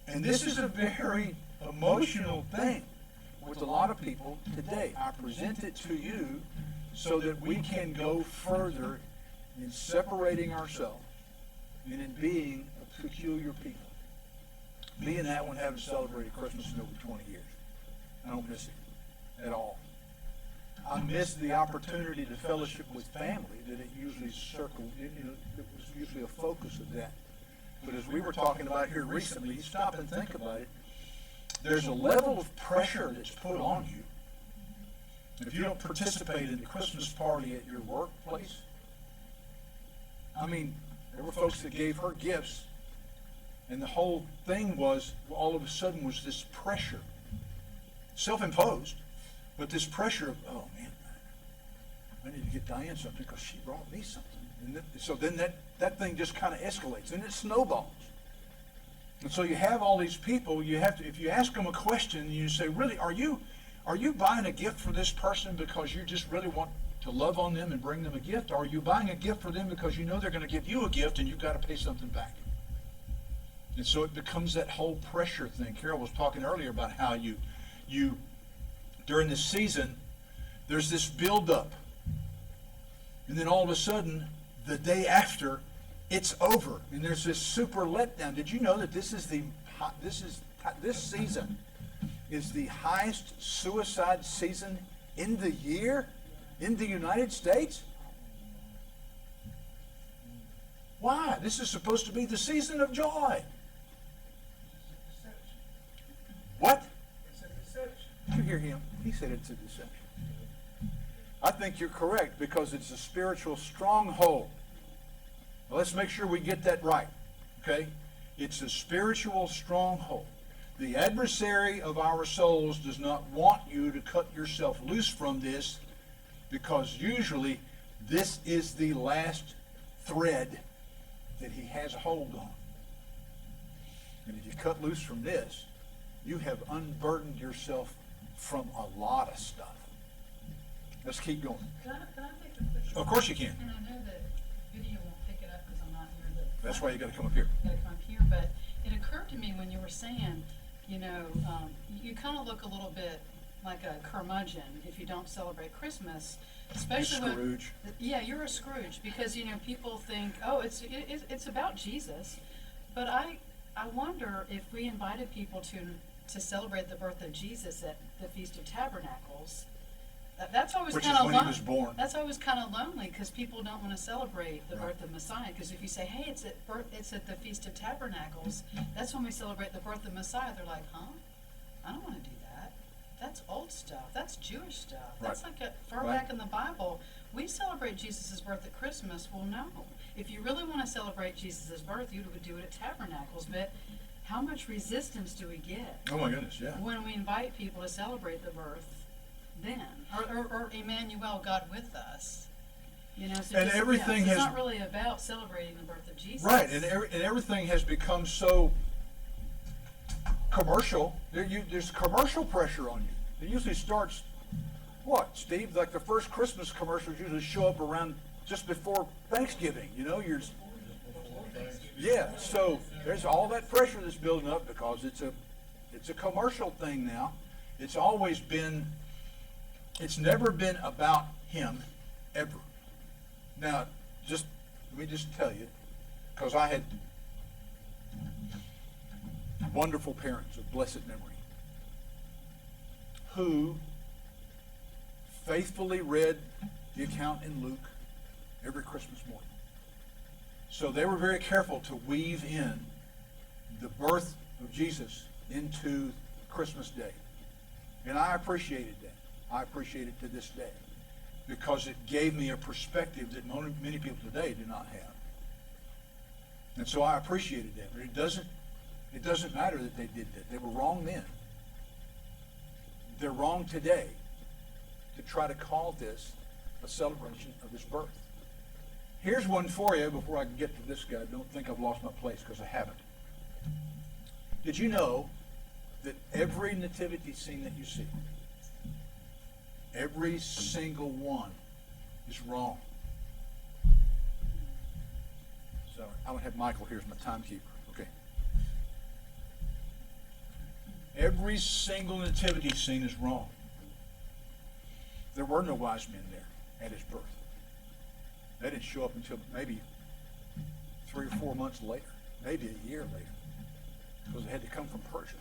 And this is a very emotional thing with a lot of people today. I present it to you so that we can go further in separating ourselves and in being a peculiar people. Me and that one haven't celebrated Christmas in over 20 years. I don't miss it at all. I miss the opportunity to fellowship with family that it usually circled, it was usually a focus of that. But as we were talking about here recently, you stop and think about it, there's a level of pressure that's put on you. If you don't participate in the Christmas party at your workplace, I mean, there were folks that gave her gifts, and the whole thing was, all of a sudden, was this pressure, self-imposed, but this pressure of, oh man, I need to get Diane something because she brought me something. And so then that thing just kind of escalates, and it snowballs. And so you have all these people, you have to, if you ask them a question, you say, really, are you buying a gift for this person because you just really want to love on them and bring them a gift? Or are you buying a gift for them because you know they're going to give you a gift and you've got to pay something back? And so it becomes that whole pressure thing. Carol was talking earlier about how you during this season, there's this buildup. And then all of a sudden, the day after, it's over. And there's this super letdown. Did you know that this season is the highest suicide season in the year in the United States? Why? This is supposed to be the season of joy. What? It's a deception. Did you hear him? He said it's a deception. I think you're correct, because it's a spiritual stronghold. Well, let's make sure we get that right. Okay? It's a spiritual stronghold. The adversary of our souls does not want you to cut yourself loose from this, because usually this is the last thread that he has a hold on. And if you cut loose from this, you have unburdened yourself from a lot of stuff. Let's keep going. Can I take a picture? Of course you can. And I know that video won't pick it up because I'm not near the. That's why you got to come up here. Gotta come up here, but it occurred to me when you were saying, you know, you kind of look a little bit like a curmudgeon if you don't celebrate Christmas, especially You Scrooge. Yeah, you're a Scrooge, because you know people think, oh, it's about Jesus, but I wonder if we invited people to celebrate the birth of Jesus at the Feast of Tabernacles. That's always Which kind is of when he was born. That's always kind of lonely, because people don't want to celebrate the birth of Messiah. Because if you say, "Hey, it's at the Feast of Tabernacles," that's when we celebrate the birth of Messiah. They're like, "Huh? I don't want to do that. That's old stuff. That's Jewish stuff. That's Right. like far Right. back in the Bible. We celebrate Jesus' birth at Christmas." Well, no. If you really want to celebrate Jesus' birth, you would do it at Tabernacles. But how much resistance do we get Oh my goodness, yeah. when we invite people to celebrate the birth then, or Emmanuel, God with us? You know, so And everything it's has- not really about celebrating the birth of Jesus. Right, and everything has become so commercial. There's commercial pressure on you. It usually starts, what, Steve? Like the first Christmas commercials usually show up around just before Thanksgiving. You know, yeah. So there's all that pressure that's building up because it's a commercial thing now. It's always been. It's never been about him, ever. Now, let me just tell you, because I had wonderful parents of blessed memory who faithfully read the account in Luke every Christmas morning. So they were very careful to weave in the birth of Jesus into Christmas Day. And I appreciated that. I appreciate it to this day, because it gave me a perspective that many people today do not have. And so I appreciated that. But it doesn't matter that they did that. They were wrong then. They're wrong today to try to call this a celebration of his birth. Here's one for you before I can get to this guy. Don't think I've lost my place, because I haven't. Did you know that every nativity scene that you see, every single one, is wrong? So I would have Michael here as my timekeeper. Okay. Every single nativity scene is wrong. There were no wise men there at his birth. They didn't show up until maybe 3 or 4 months later, maybe a year later, because they had to come from Persia.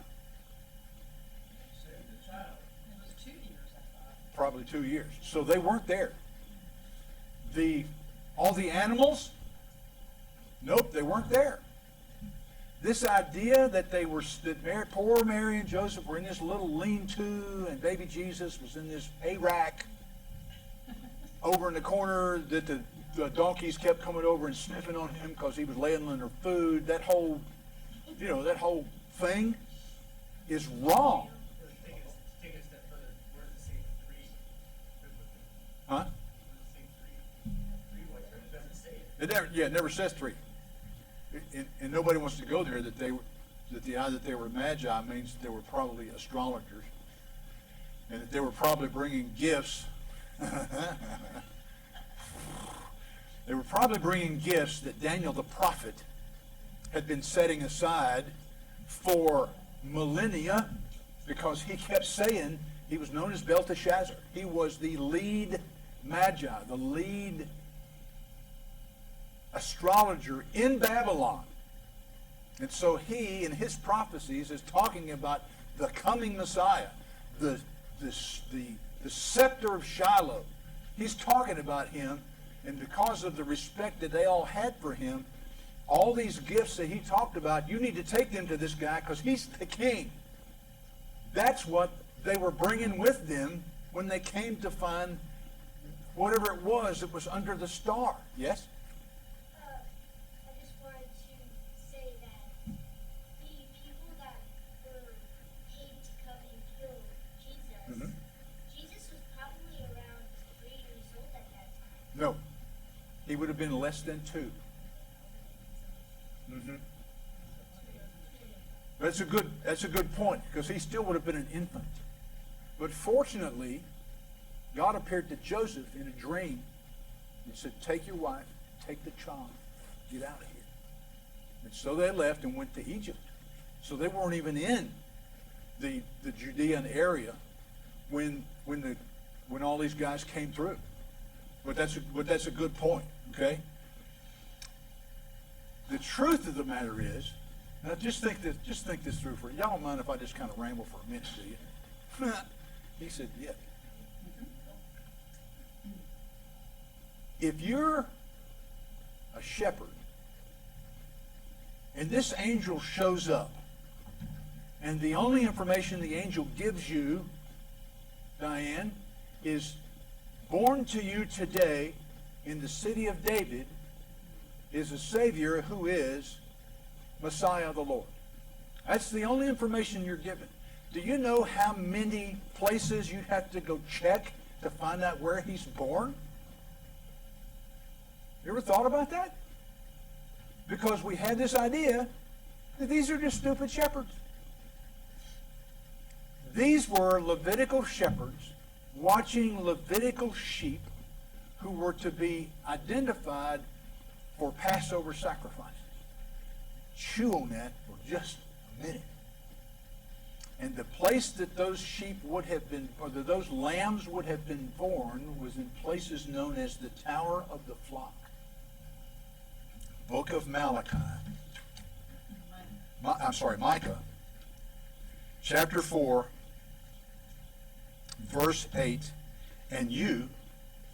Said the child. It was 2 years, I thought. Probably 2 years. So they weren't there. All the animals, nope, they weren't there. This idea that poor Mary and Joseph were in this little lean-to, and baby Jesus was in this hay rack over in the corner, that the donkeys kept coming over and sniffing on him because he was laying on their food. That whole thing is wrong. Take it a step further. Where does it say three? Huh? Where does it say three? Three what? It doesn't say it. It never says three. And nobody wants to go there. That the idea that they were magi means that they were probably astrologers, and that they were probably bringing gifts. They were probably bringing gifts that Daniel the prophet had been setting aside for millennia, because he kept saying he was known as Belteshazzar. He was the lead magi, the lead astrologer in Babylon. And so he, in his prophecies, is talking about the coming Messiah, the scepter of Shiloh. He's talking about him, and because of the respect that they all had for him, all these gifts that he talked about, you need to take them to this guy because he's the king. That's what they were bringing with them when they came to find whatever it was that was under the star. Yes? I just wanted to say that the people that were paid to come and kill Jesus, Mhm. Jesus was probably around 3 years old at that time. No. He would have been less than 2. Mm-hmm. That's a good point, because he still would have been an infant. But fortunately, God appeared to Joseph in a dream and said, take your wife, take the child, get out of here. And so they left and went to Egypt. So they weren't even in the Judean area when all these guys came through. But that's a good point, okay? The truth of the matter is, now just think this through for y'all. Don't mind if I just kind of ramble for a minute, do you? He said, yeah. If you're a shepherd and this angel shows up, and the only information the angel gives you, Diane, is born to you today in the city of David is a Savior who is Messiah the Lord. That's the only information you're given. Do you know how many places you'd have to go check to find out where he's born? You ever thought about that? Because we had this idea that these are just stupid shepherds. These were Levitical shepherds watching Levitical sheep who were to be identified for Passover sacrifices. Chew on that for just a minute. And the place that those sheep would have been, or that those lambs would have been born, was in places known as the Tower of the Flock. Book of Malachi. Micah. Chapter 4, verse 8. And you,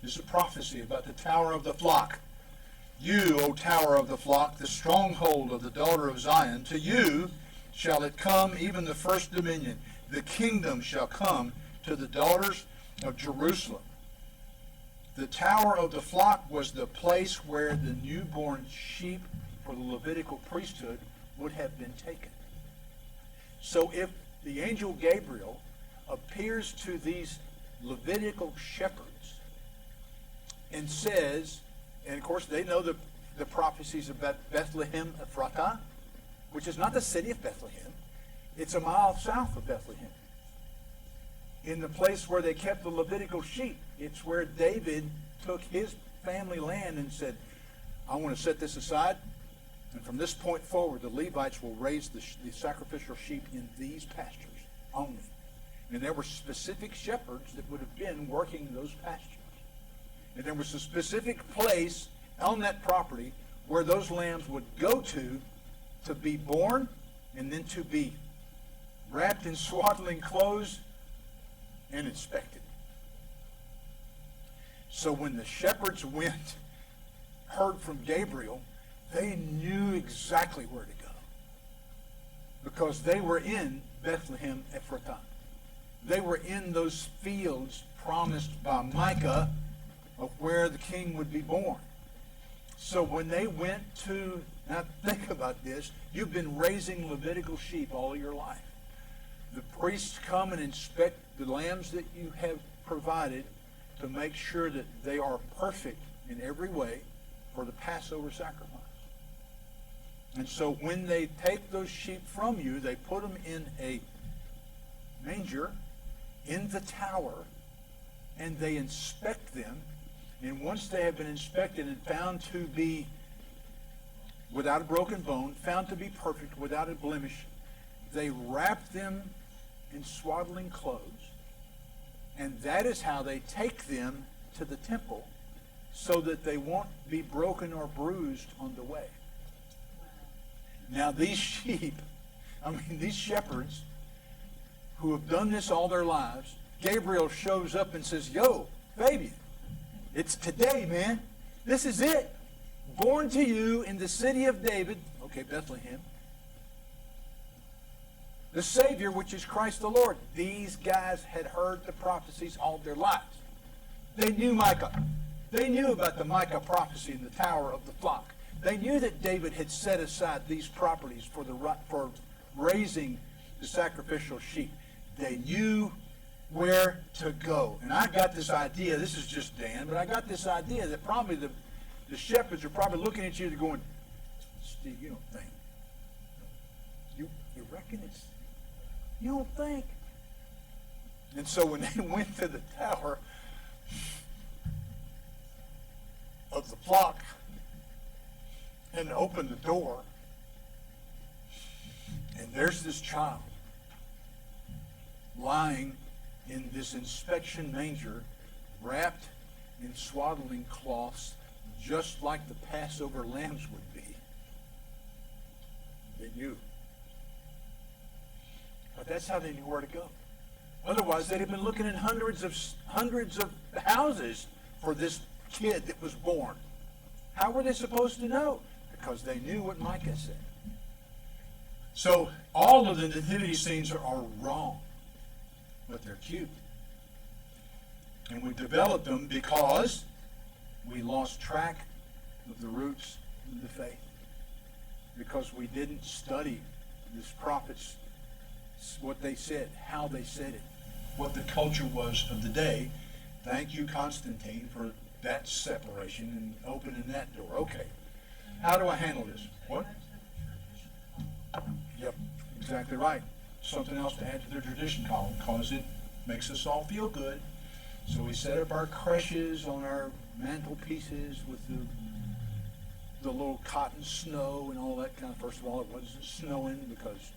this is a prophecy about the Tower of the Flock. You, O Tower of the Flock, the stronghold of the daughter of Zion, to you shall it come, even the first dominion. The kingdom shall come to the daughters of Jerusalem. The Tower of the Flock was the place where the newborn sheep for the Levitical priesthood would have been taken. So if the angel Gabriel appears to these Levitical shepherds and says, and of course they know the prophecies about Bethlehem Ephratah, which is not the city of Bethlehem. It's a mile south of Bethlehem. In the place where they kept the Levitical sheep, it's where David took his family land and said, I want to set this aside, and from this point forward, the Levites will raise the sacrificial sheep in these pastures only. And there were specific shepherds that would have been working those pastures. And there was a specific place on that property where those lambs would go to be born, and then to be wrapped in swaddling clothes and inspected. So when the shepherds heard from Gabriel, they knew exactly where to go. because they were in Bethlehem Ephratah. They were in those fields promised by Micah of where the king would be born. So when they went to, now think about this, you've been raising Levitical sheep all your life. The priests come and inspect the lambs that you have provided to make sure that they are perfect in every way for the Passover sacrifice. And so when they take those sheep from you, they put them in a manger in the tower, and they inspect them. And once they have been inspected and found to be without a broken bone, found to be perfect, without a blemish, they wrap them in swaddling clothes. And that is how they take them to the temple, so that they won't be broken or bruised on the way. Now these sheep, these shepherds who have done this all their lives, Gabriel shows up and says, "Yo, Fabian, it's today, man. This is it. Born to you in the city of David," okay, Bethlehem, "the Savior, which is Christ the Lord." These guys had heard the prophecies all their lives. They knew Micah. They knew about the Micah prophecy in the Tower of the Flock. They knew that David had set aside these properties for raising the sacrificial sheep. They knew where to go. And I got this idea, this is just Dan, but I got this idea that probably the shepherds are probably looking at you and going, "Steve, you don't think. You reckon it's, you don't think." And so when they went to the Tower of the Flock and opened the door, and there's this child lying in this inspection manger, wrapped in swaddling cloths, just like the Passover lambs would be. They knew. But that's how they knew where to go. Otherwise, they'd have been looking in hundreds of houses for this kid that was born. How were they supposed to know? Because they knew what Micah said. So all of the nativity scenes are wrong, but they're cute. And we developed them because we lost track of the roots of the faith. Because we didn't study these prophets, what they said, how they said it, what the culture was of the day. Thank you, Constantine, for that separation and opening that door. Okay. How do I handle this? What? Yep, exactly right. Something else to add to their tradition column, because it makes us all feel good. So we set up our creches on our mantelpieces with the little cotton snow and all that kind of. First of all, it wasn't snowing because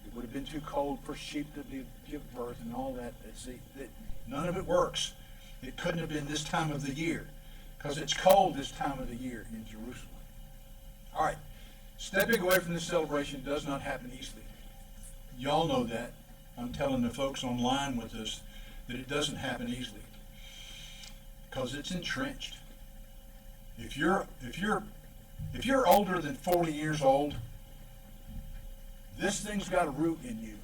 it would have been too cold for sheep to give birth and all that. See, none of it works. It couldn't have been this time of the year because it's cold this time of the year in Jerusalem. All right, stepping away from this celebration does not happen easily. Y'all know that. I'm telling the folks online with us that it doesn't happen easily because it's entrenched. If you're older than 40 years old, this thing's got a root in you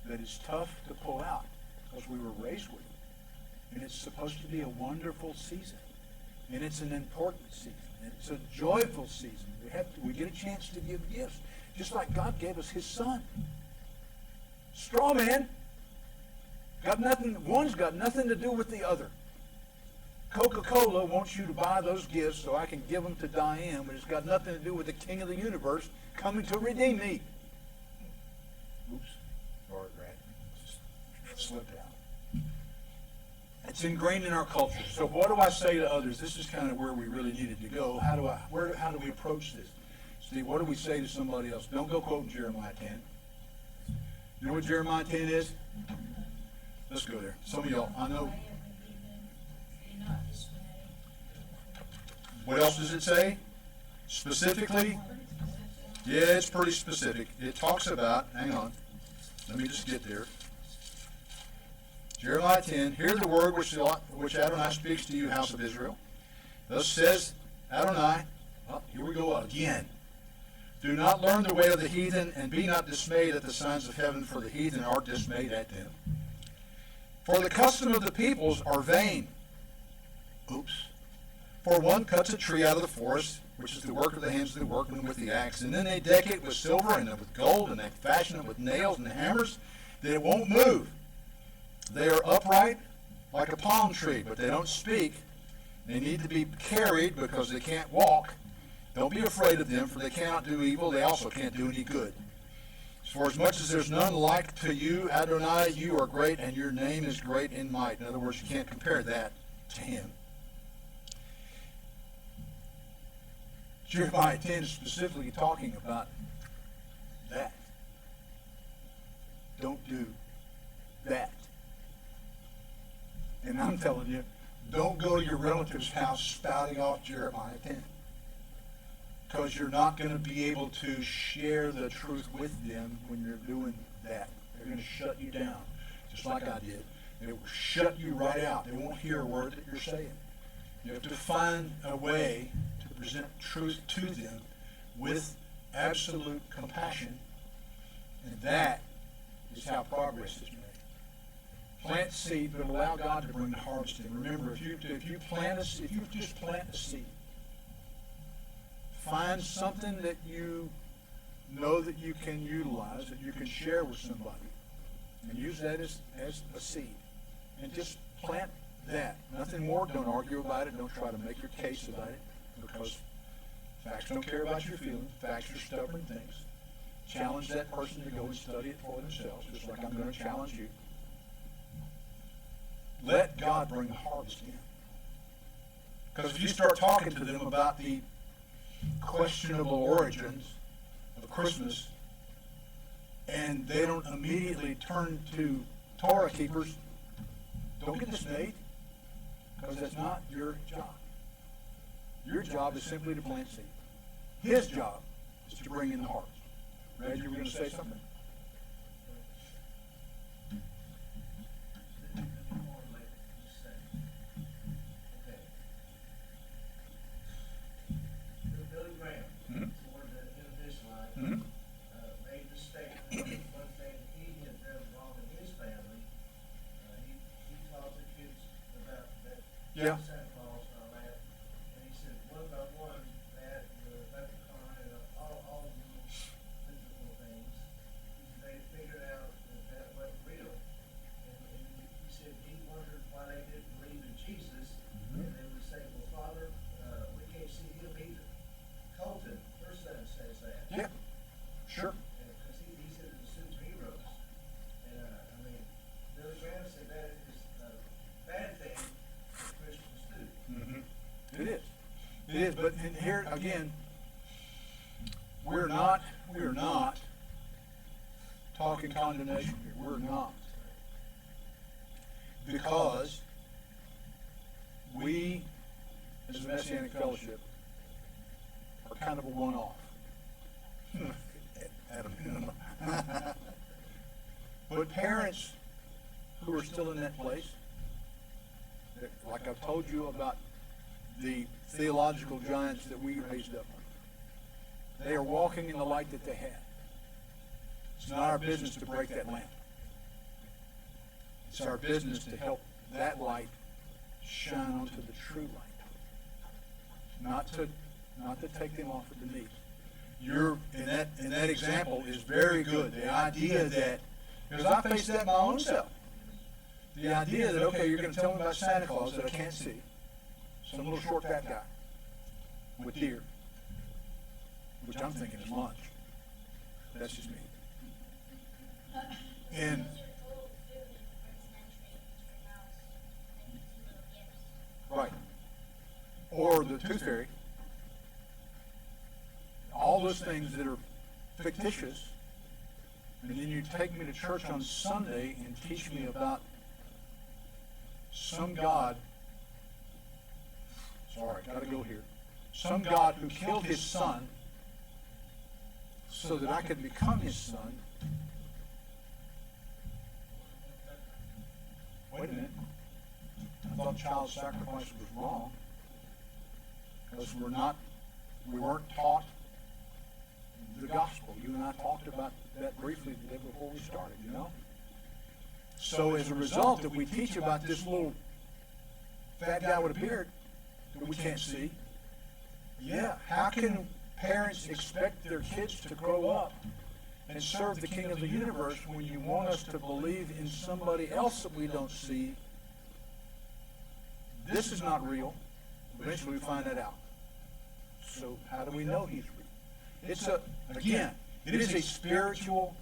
that is tough to pull out because we were raised with it. And it's supposed to be a wonderful season. And it's an important season. And it's a joyful season. We get a chance to give gifts. Just like God gave us his son. Straw man. One's got nothing to do with the other. Coca-Cola wants you to buy those gifts so I can give them to Diane, but it's got nothing to do with the King of the universe coming to redeem me. Oops. Sorry, Brad. Just slipped out. It's ingrained in our culture. So what do I say to others? This is kind of where we really needed to go. How do we approach this? Steve, what do we say to somebody else? Don't go quoting Jeremiah 10. You know what Jeremiah 10 is? Let's go there. Some of y'all, I know. What else does it say? Specifically? Yeah, it's pretty specific. It talks about, hang on, let me just get there. Jeremiah 10, hear the word which Adonai speaks to you, house of Israel. Thus says Adonai, here we go again. Do not learn the way of the heathen, and be not dismayed at the signs of heaven, for the heathen are dismayed at them. For the custom of the peoples are vain. Oops. For one cuts a tree out of the forest, which is the work of the hands of the workmen with the axe, and then they deck it with silver and with gold, and they fashion it with nails and hammers, that it won't move. They are upright like a palm tree, but they don't speak. They need to be carried because they can't walk. Don't be afraid of them, for they cannot do evil. They also can't do any good. For as much as there's none like to you, Adonai, you are great, and your name is great in might. In other words, you can't compare that to him. Jeremiah 10 is specifically talking about that. Don't do that. And I'm telling you, don't go to your relative's house spouting off Jeremiah 10. Because you're not going to be able to share the truth with them when you're doing that. They're going to shut you down, just like I did. They will shut you right out. They won't hear a word that you're saying. You have to find a way to present truth to them with absolute compassion, and that is how progress is made. Plant seed, but allow God to bring the harvest in. Remember, if you just plant a seed, find something that you know that you can utilize, that you can share with somebody, and use that as a seed. And just plant that. Nothing more. Don't argue about it. Don't try to make your case about it, because facts don't care about your feelings. Facts are stubborn things. Challenge that person to go and study it for themselves, just like I'm going to challenge you. Let God bring the harvest in. Because if you start talking to them about the questionable origins of Christmas, and they don't immediately turn to Torah keepers, don't get dismayed, because that's not your job. Your job is simply to plant seed. His job is to bring in the harvest. Red, you were going to say something? Billy Graham, Mhm. one of the individuals, Mhm. made the statement. One thing he had done wrong in his family, he taught the kids about that Yeah. Santa Claus and all that. And he said, one by one, that the leprechaun and all the physical things, they figured out that wasn't real. And he said he wondered why they didn't believe in Jesus. And they would say, well, Father, we can't see him either. Colton, her son, says that. Yeah. Sure. Because he said it was superheroes. And, I mean, Billy Graham said that is a bad thing for Christians too. Mm-hmm. It is. It is. But in here again, we're not talking condemnation here. We're not. Because we, as a Messianic fellowship, are kind of a one-off. At a minimum. But parents who are still in that place, like I've told you about the theological giants that we raised up, they are walking in the light that they have. It's not our business to break that lamp. It's our business to help that light shine onto the true light. Not to take them off of the knees. You're in that example is very good. The idea that, because I faced that my own self. The idea that, okay, you're going to tell me about Santa Claus that I can't see. Some little short fat guy with deer, which I'm thinking is lunch. That's just me. And Those are total food in the first century for mouse and little gifts. right, or the tooth fairy. All those things that are fictitious, and then you take me to church on Sunday and teach me about some God, sorry, gotta go here, some God who killed his son so that I could become his son. Wait a minute. I thought child sacrifice was wrong, because we weren't taught the gospel. You and I talked about that briefly the day before we started, you know? So as a result, if we teach about this little fat guy with a beard that we can't see, yeah, how can parents expect their kids to grow up and serve the King of the universe when you want us to believe in somebody else that we don't see? This is not real. Eventually we find that out. So how do we know he's real? It's it is a spiritual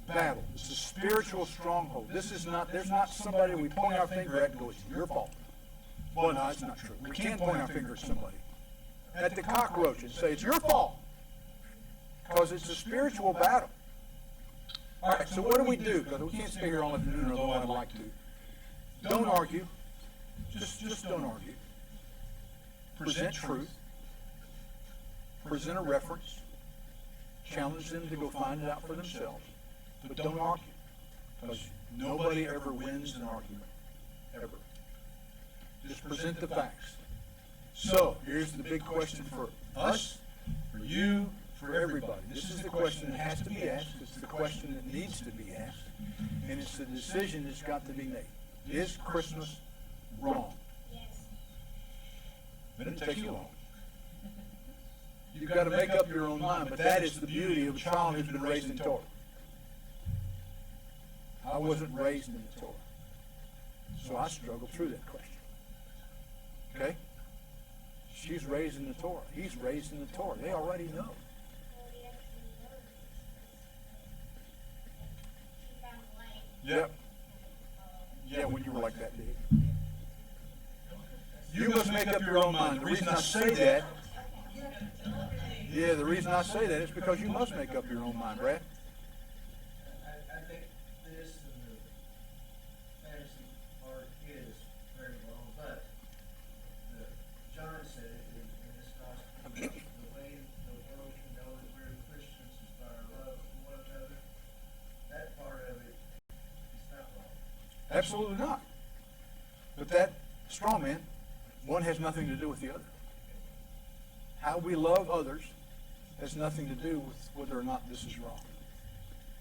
battle. It's a spiritual stronghold. There's not somebody we point our finger at and go, it's your fault. Well, no, it's not true. We can't point our finger at somebody. At the cockroach and say, it's your fault. Because it's a spiritual battle. All right, so what do we do? Because we can't stay here all afternoon, although I'd like to. Don't argue. Just don't argue. Present truth. Present a reference. Challenge them to go find it out for themselves. But don't argue. Because nobody ever wins an argument. Ever. Just present the facts. So, here's the big question for us, for you, for everybody. This is the question that has to be asked. It's the question that needs to be asked. And it's the decision that's got to be made. Is Christmas wrong? Yes. It didn't take you long. You've got to make up your own mind, but that is the beauty of a child who's been raised in Torah. I wasn't raised in the Torah, so I struggled through that question. Okay? She's raised in the Torah. He's raised in the Torah. They already know. Well, we actually know he found light. Yep. Yeah, when you were like that, Dave. You must make up your own mind. The reason I say that, the reason I say that is because you must make up your own mind, Brad. I think this and the fantasy part is very wrong, but John said it in this gospel, the way the world can know that we're Christians is by our love for one another. That part of it is not wrong. Absolutely not. But that straw man, one has nothing to do with the other. How we love others has nothing to do with whether or not this is wrong.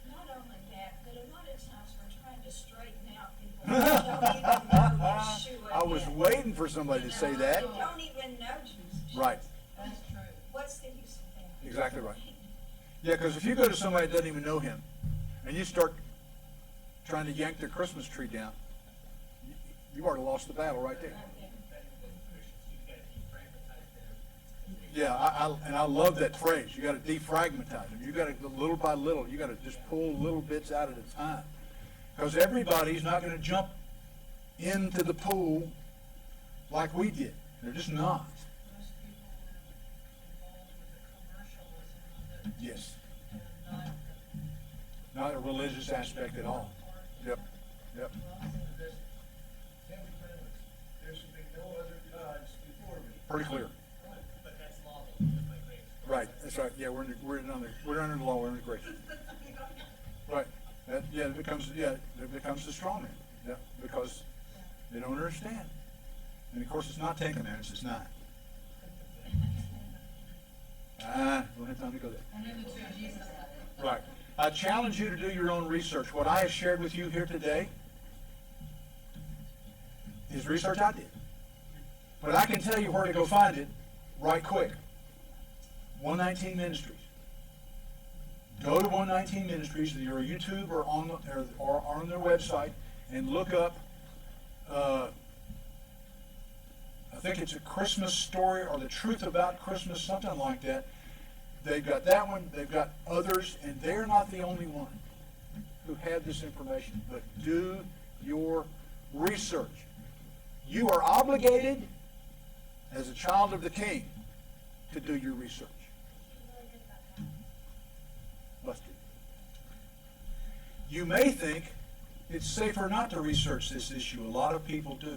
Not only that, but a lot of times we're trying to straighten out people who don't even know Yeshua I was yet. waiting for somebody to say that. They don't even know Jesus. Right. That's true. What's the use of that? Exactly right. Yeah, because if you go to somebody that doesn't even know him, and you start trying to yank their Christmas tree down, you already lost the battle right there. Yeah, I love that phrase. You got to defragmentize them. You got to little by little. You got to just pull little bits out at a time, because everybody's not going to jump into the pool like we did. They're just not. Most people are involved with the commercialism of it. Yes, And not a religious aspect at all. Yep, yep. This Ten Commandments, there should be no other gods before me. Pretty clear. But that's law, though, just like grace. Right. That's right. Yeah, we're under the law. We're under grace. Right. It becomes the straw man. Yeah, because they don't understand. And of course, it's not 10 Commandments. It's 9. Don't have time to go there. And then the two Jesus left. Right. I challenge you to do your own research. What I have shared with you here today is research I did. But I can tell you where to go find it right quick. 119 Ministries. Go to 119 Ministries, either YouTube or on their website, and look up, I think it's a Christmas story or the truth about Christmas, something like that. They've got that one, they've got others, and they're not the only one who have this information. But do your research. You are obligated, as a child of the King, to do your research. Busted. You may think it's safer not to research this issue. A lot of people do,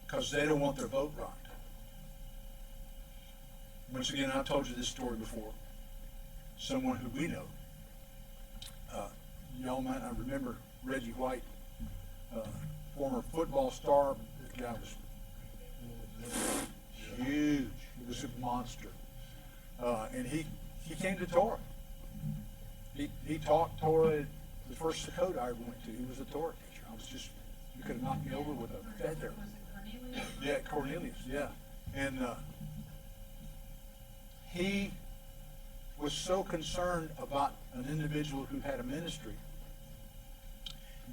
because they don't want their vote rocked. Once again, I've told you this story before. Someone who we know, y'all might not remember Reggie White, former football star. This guy was huge. He was a monster. And he he came to Torah. He taught Torah at the first Dakota I went to. He was a Torah teacher. You could have knocked me over with a feather. Was it Cornelius? Yeah, Cornelius, yeah. And he was so concerned about an individual who had a ministry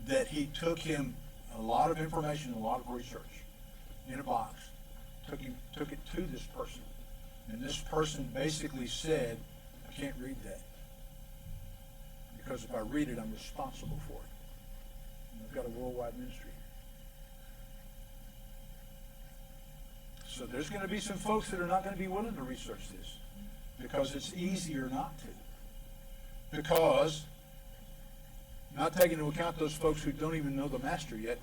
that he took him a lot of information, a lot of research in a box, took it to this person. And this person basically said, I can't read that, because if I read it, I'm responsible for it. And I've got a worldwide ministry. So there's going to be some folks that are not going to be willing to research this, because it's easier not to. Because, not taking into account those folks who don't even know the Master yet,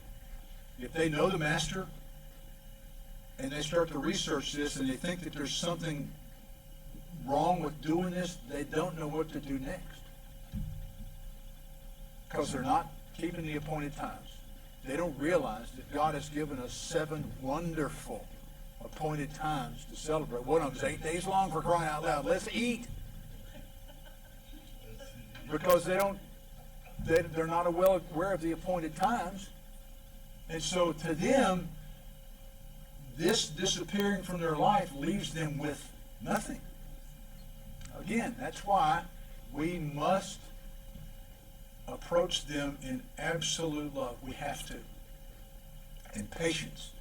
if they know the Master and they start to research this and they think that there's something wrong with doing this, they don't know what to do next. Because they're not keeping the appointed times. They don't realize that God has given us 7 wonderful appointed times to celebrate. One of them is 8 days long, for crying out loud. Let's eat. Because they're not well aware of the appointed times. And so to them, this disappearing from their life leaves them with nothing. Again, that's why we must approach them in absolute love. We have to. And patience.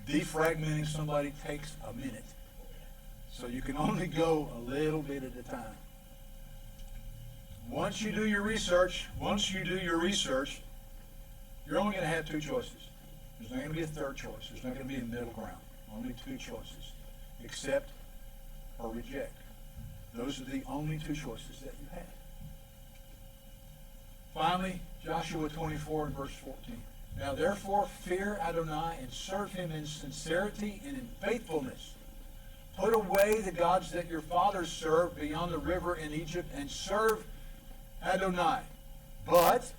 Defragmenting somebody takes a minute. So you can only go a little bit at a time. Once you do your research, you're only going to have 2 choices. There's not going to be a third choice. There's not going to be a middle ground. Only 2 choices. Accept or reject. Those are the only 2 choices that you have. Finally, Joshua 24 and verse 14. Now therefore fear Adonai and serve him in sincerity and in faithfulness. Put away the gods that your fathers served beyond the river in Egypt and serve Adonai. But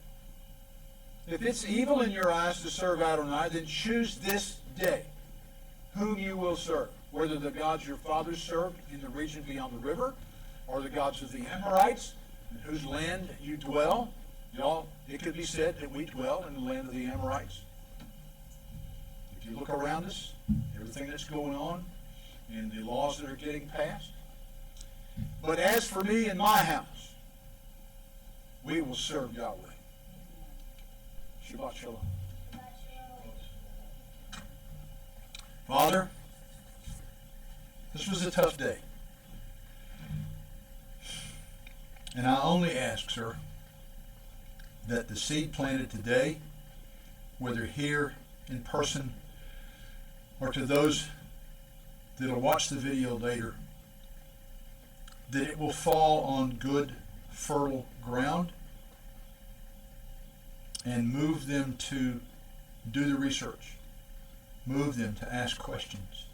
if it's evil in your eyes to serve Adonai, then choose this day whom you will serve, whether the gods your fathers served in the region beyond the river, or the gods of the Amorites, in whose land you dwell. Y'all, it could be said that we dwell in the land of the Amorites. If you look around us, everything that's going on, and the laws that are getting passed. But as for me and my house, we will serve Yahweh. Shabbat Shalom. Father, this was a tough day. And I only ask, sir, that the seed planted today, whether here in person or to those that will watch the video later, that it will fall on good, fertile ground and move them to do the research, move them to ask questions.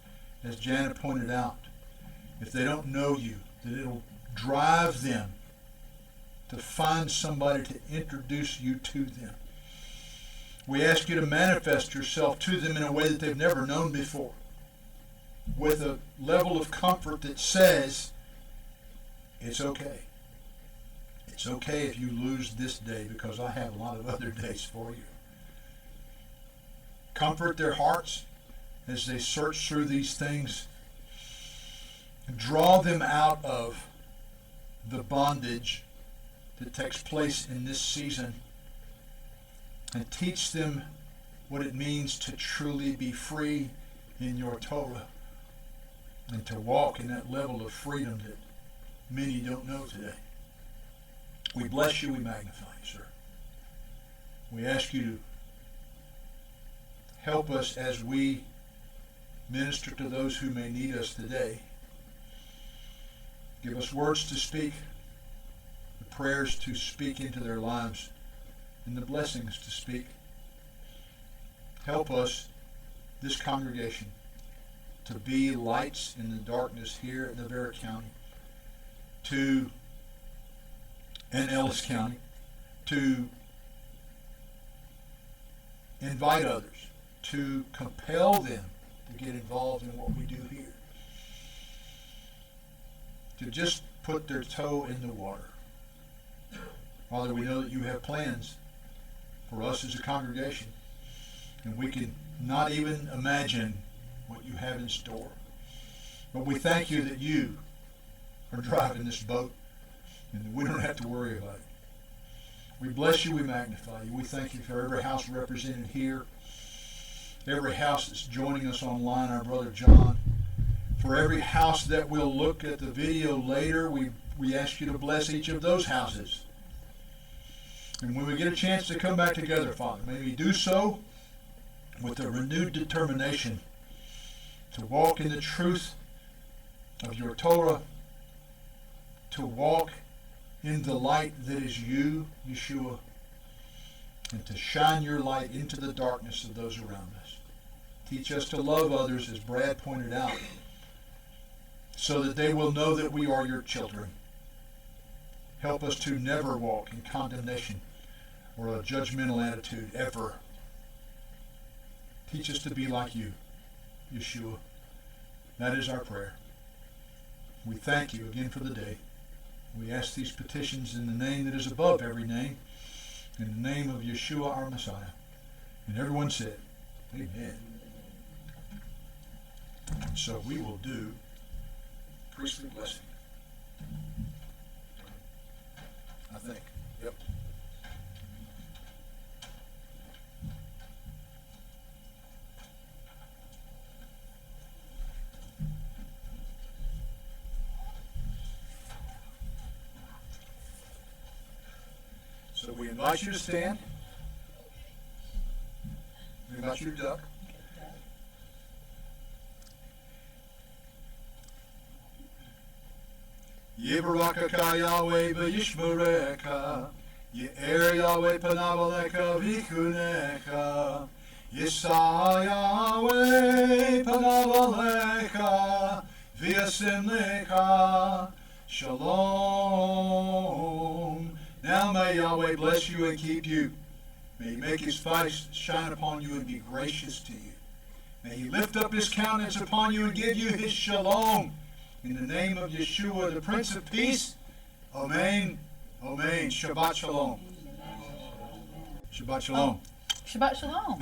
As Janet pointed out, if they don't know you, that it'll drive them to find somebody to introduce you to them. We ask you to manifest yourself to them in a way that they've never known before, with a level of comfort that says, it's okay. It's okay if you lose this day, because I have a lot of other days for you. Comfort their hearts as they search through these things. Draw them out of the bondage that takes place in this season, and teach them what it means to truly be free in your Torah, and to walk in that level of freedom that many don't know today. We bless you, we magnify you, sir. We ask you to help us as we minister to those who may need us today. Give us words to speak, the prayers to speak into their lives, and the blessings to speak. Help us, this congregation, to be lights in the darkness here in Navarre County, and Ellis County, to invite others, to compel them to get involved in what we do here, to just put their toe in the water. Father, we know that you have plans for us as a congregation, and we can not even imagine what you have in store. But we thank you that you are driving this boat, and that we don't have to worry about it. We bless you, we magnify you. We thank you for every house represented here, every house that's joining us online, our brother John. For every house that will look at the video later, we ask you to bless each of those houses. And when we get a chance to come back together, Father, may we do so with a renewed determination to walk in the truth of your Torah, to walk in the light that is you, Yeshua, and to shine your light into the darkness of those around us. Teach us to love others, as Brad pointed out, so that they will know that we are your children. Help us to never walk in condemnation or a judgmental attitude, ever. Teach us to be like you, Yeshua. That is our prayer. We thank you again for the day. We ask these petitions in the name that is above every name, in the name of Yeshua our Messiah. And everyone said, Amen. And so we will do priestly blessing. I think. Yep. So we invite you to stand. We invite you to duck. Yebaraka Yahweh v'yishmereka, Ye'er Yahweh panav alecha v'yichunecha, Yisah Yahweh panav alecha v'yasim lecha, Shalom. Now may Yahweh bless you and keep you. May he make his face shine upon you and be gracious to you. May he lift up his countenance upon you and give you his shalom. In the name of Yeshua, the Prince of Peace. Amen. Amen. Shabbat shalom. Shabbat shalom. Shabbat shalom.